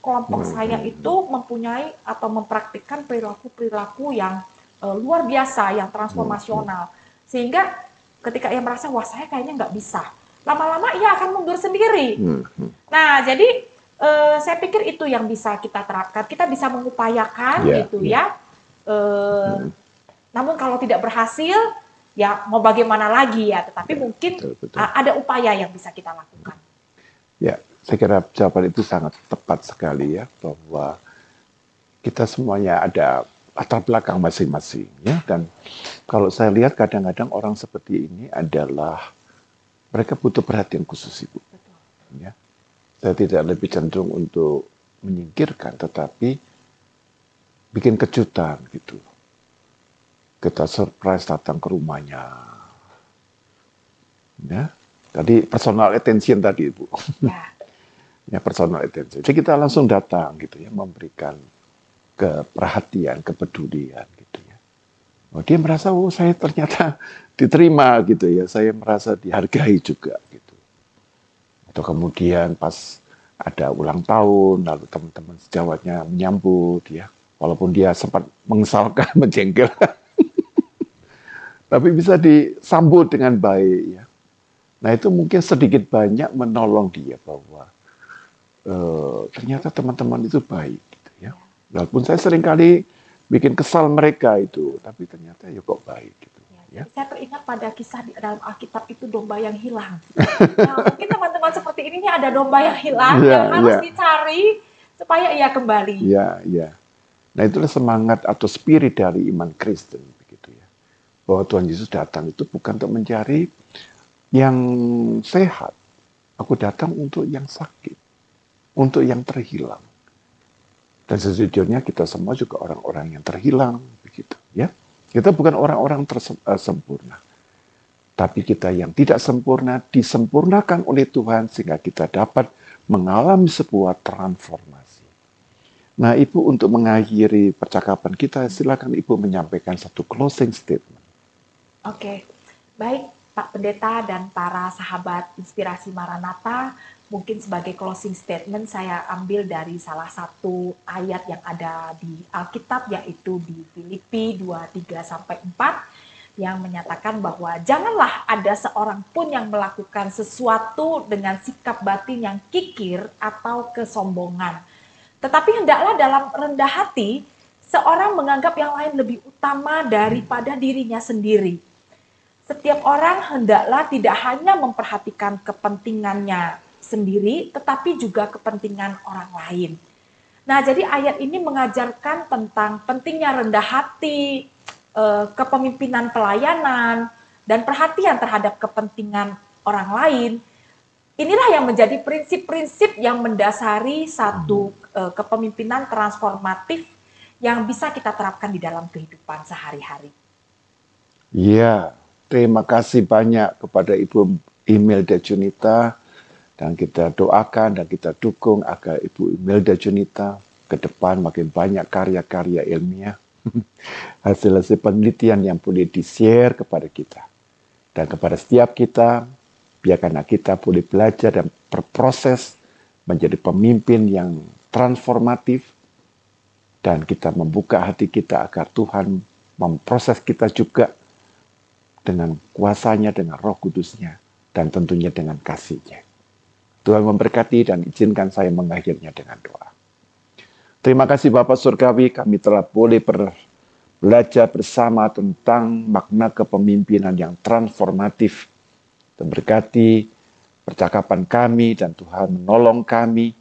kelompok saya itu mempunyai atau mempraktikkan perilaku-perilaku yang luar biasa, yang transformasional. Sehingga ketika ia merasa, wah, saya kayaknya nggak bisa, lama-lama ia akan mundur sendiri. Nah, jadi saya pikir itu yang bisa kita terapkan. Kita bisa mengupayakan gitu ya. Namun kalau tidak berhasil, ya mau bagaimana lagi ya. Tetapi mungkin ada upaya yang bisa kita lakukan. Ya, saya kira jawaban itu sangat tepat sekali ya, bahwa kita semuanya ada latar belakang masing-masing ya. Dan kalau saya lihat kadang-kadang orang seperti ini adalah mereka butuh perhatian khusus, Ibu. Ya. Saya tidak lebih cenderung untuk menyingkirkan, tetapi bikin kejutan gitu. Kita surprise datang ke rumahnya. Ya. Tadi personal attention tadi, Ibu. Ya, personal attention. Jadi kita langsung datang gitu ya, memberikan perhatian, kepedulian gitu ya. Oh, dia merasa, oh, saya ternyata diterima gitu ya, saya merasa dihargai juga gitu. Atau kemudian pas ada ulang tahun, lalu teman-teman sejawatnya menyambut ya, walaupun dia sempat mengesalkan, menjengkel, tapi bisa disambut dengan baik ya. Nah, itu mungkin sedikit banyak menolong dia bahwa ternyata teman-teman itu baik gitu ya. Walaupun saya seringkali bikin kesal mereka itu, tapi ternyata ya kok baik gitu. Ya. Saya teringat pada kisah di dalam Alkitab itu domba yang hilang. Nah, mungkin teman-teman seperti ini ada domba yang hilang yang harus dicari supaya ia kembali. Ya. Nah, itulah semangat atau spirit dari iman Kristen begitu ya. Bahwa Tuhan Yesus datang itu bukan untuk mencari yang sehat. Aku datang untuk yang sakit, untuk yang terhilang. Dan sejujurnya kita semua juga orang-orang yang terhilang, begitu ya. Kita bukan orang-orang sempurna, tapi kita yang tidak sempurna disempurnakan oleh Tuhan sehingga kita dapat mengalami sebuah transformasi. Nah, Ibu, untuk mengakhiri percakapan kita, silakan Ibu menyampaikan satu closing statement. Oke, baik Pak Pendeta dan para sahabat Inspirasi Maranatha. Mungkin sebagai closing statement saya ambil dari salah satu ayat yang ada di Alkitab, yaitu di Filipi 2:3-4 yang menyatakan bahwa janganlah ada seorang pun yang melakukan sesuatu dengan sikap batin yang kikir atau kesombongan. Tetapi hendaklah dalam rendah hati seorang menganggap yang lain lebih utama daripada dirinya sendiri. Setiap orang hendaklah tidak hanya memperhatikan kepentingannya sendiri, tetapi juga kepentingan orang lain. Nah, jadi ayat ini mengajarkan tentang pentingnya rendah hati, kepemimpinan pelayanan, dan perhatian terhadap kepentingan orang lain. Inilah yang menjadi prinsip-prinsip yang mendasari satu kepemimpinan transformatif yang bisa kita terapkan di dalam kehidupan sehari-hari. Ya, terima kasih banyak kepada Ibu Imelda Junita, dan kita doakan dan kita dukung agar Ibu Imelda Junita ke depan makin banyak karya-karya ilmiah, hasil-hasil penelitian yang boleh di-share kepada kita. Dan kepada setiap kita, biarkan kita boleh belajar dan berproses menjadi pemimpin yang transformatif, dan kita membuka hati kita agar Tuhan memproses kita juga dengan kuasanya, dengan Roh Kudusnya, dan tentunya dengan kasih-Nya. Tuhan memberkati, dan izinkan saya mengakhirinya dengan doa. Terima kasih Bapak Surgawi, kami telah boleh belajar bersama tentang makna kepemimpinan yang transformatif. Berkati percakapan kami, dan Tuhan menolong kami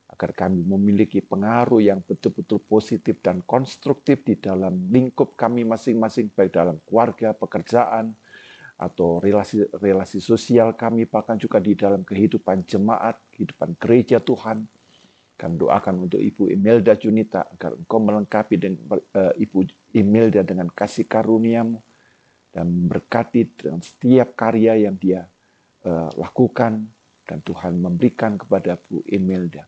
agar kami memiliki pengaruh yang betul-betul positif dan konstruktif di dalam lingkup kami masing-masing, baik dalam keluarga, pekerjaan, atau relasi sosial kami, bahkan juga di dalam kehidupan jemaat, kehidupan gereja Tuhan. Kami doakan untuk Ibu Imelda Junita agar Engkau melengkapi Ibu Imelda dengan kasih karunia-Mu, dan berkati dalam setiap karya yang dia lakukan, dan Tuhan memberikan kepada Bu Imelda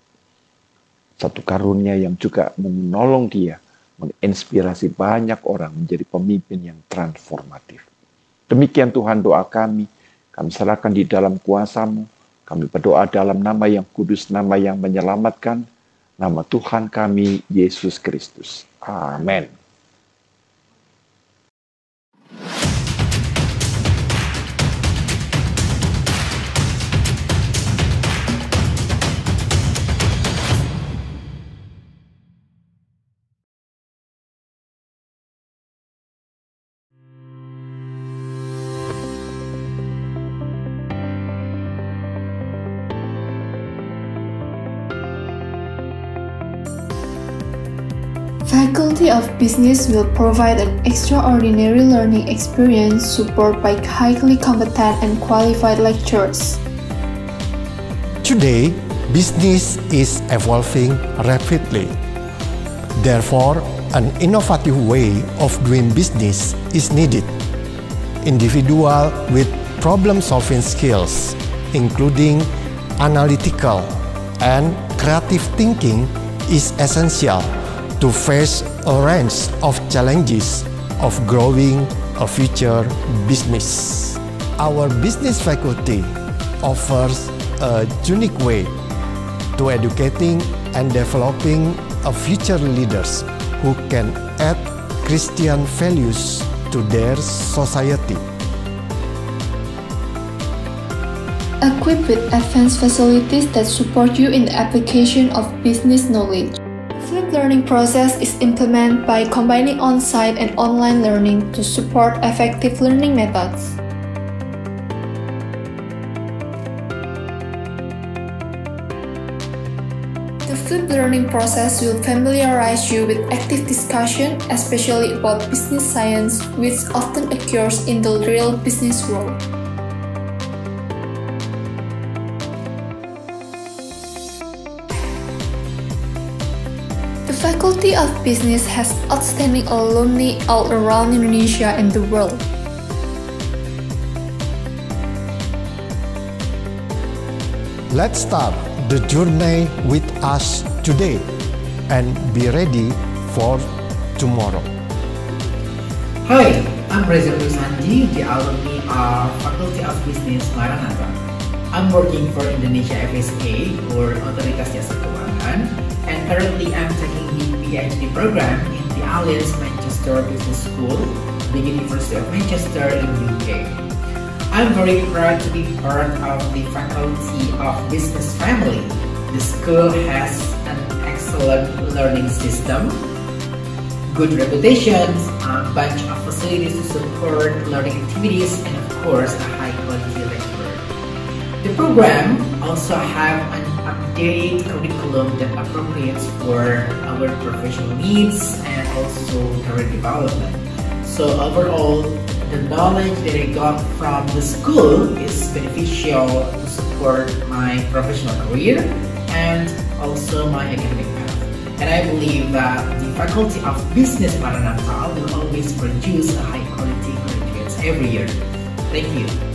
satu karunia yang juga menolong dia menginspirasi banyak orang menjadi pemimpin yang transformatif. Demikian Tuhan doa kami serahkan di dalam kuasa-Mu. Kami berdoa dalam nama yang kudus, nama yang menyelamatkan, nama Tuhan kami, Yesus Kristus. Amin. Faculty of Business will provide an extraordinary learning experience supported by highly competent and qualified lecturers. Today, business is evolving rapidly. Therefore, an innovative way of doing business is needed. Individuals with problem-solving skills, including analytical and creative thinking, is essential to face a range of challenges of growing a future business. Our business faculty offers a unique way to educating and developing a future leaders who can add Christian values to their society. Equipped with advanced facilities that support you in the application of business knowledge. Flipped learning process is implemented by combining on-site and online learning to support effective learning methods. The flipped learning process will familiarize you with active discussion, especially about business science, which often occurs in the real business world. The Faculty of Business has outstanding alumni all around Indonesia and the world. Let's start the journey with us today and be ready for tomorrow. Hi, I'm Reza Sanji, the alumni of Faculty of Business Maranatha. I'm working for Indonesia FSA or Otoritas Jasa Keuangan, and currently I'm taking the PhD program in the Alliance Manchester Business School, the University of Manchester in UK. I'm very proud to be part of the Faculty of Business family. The school has an excellent learning system, good reputation, a bunch of facilities to support learning activities, and of course a high quality lecturer. The program also have an updated curriculum that appropriates for our professional needs and also career development. So overall, the knowledge that I got from the school is beneficial to support my professional career and also my academic path. And I believe that the Faculty of Business Maranatha will always produce a high quality graduates every year. Thank you.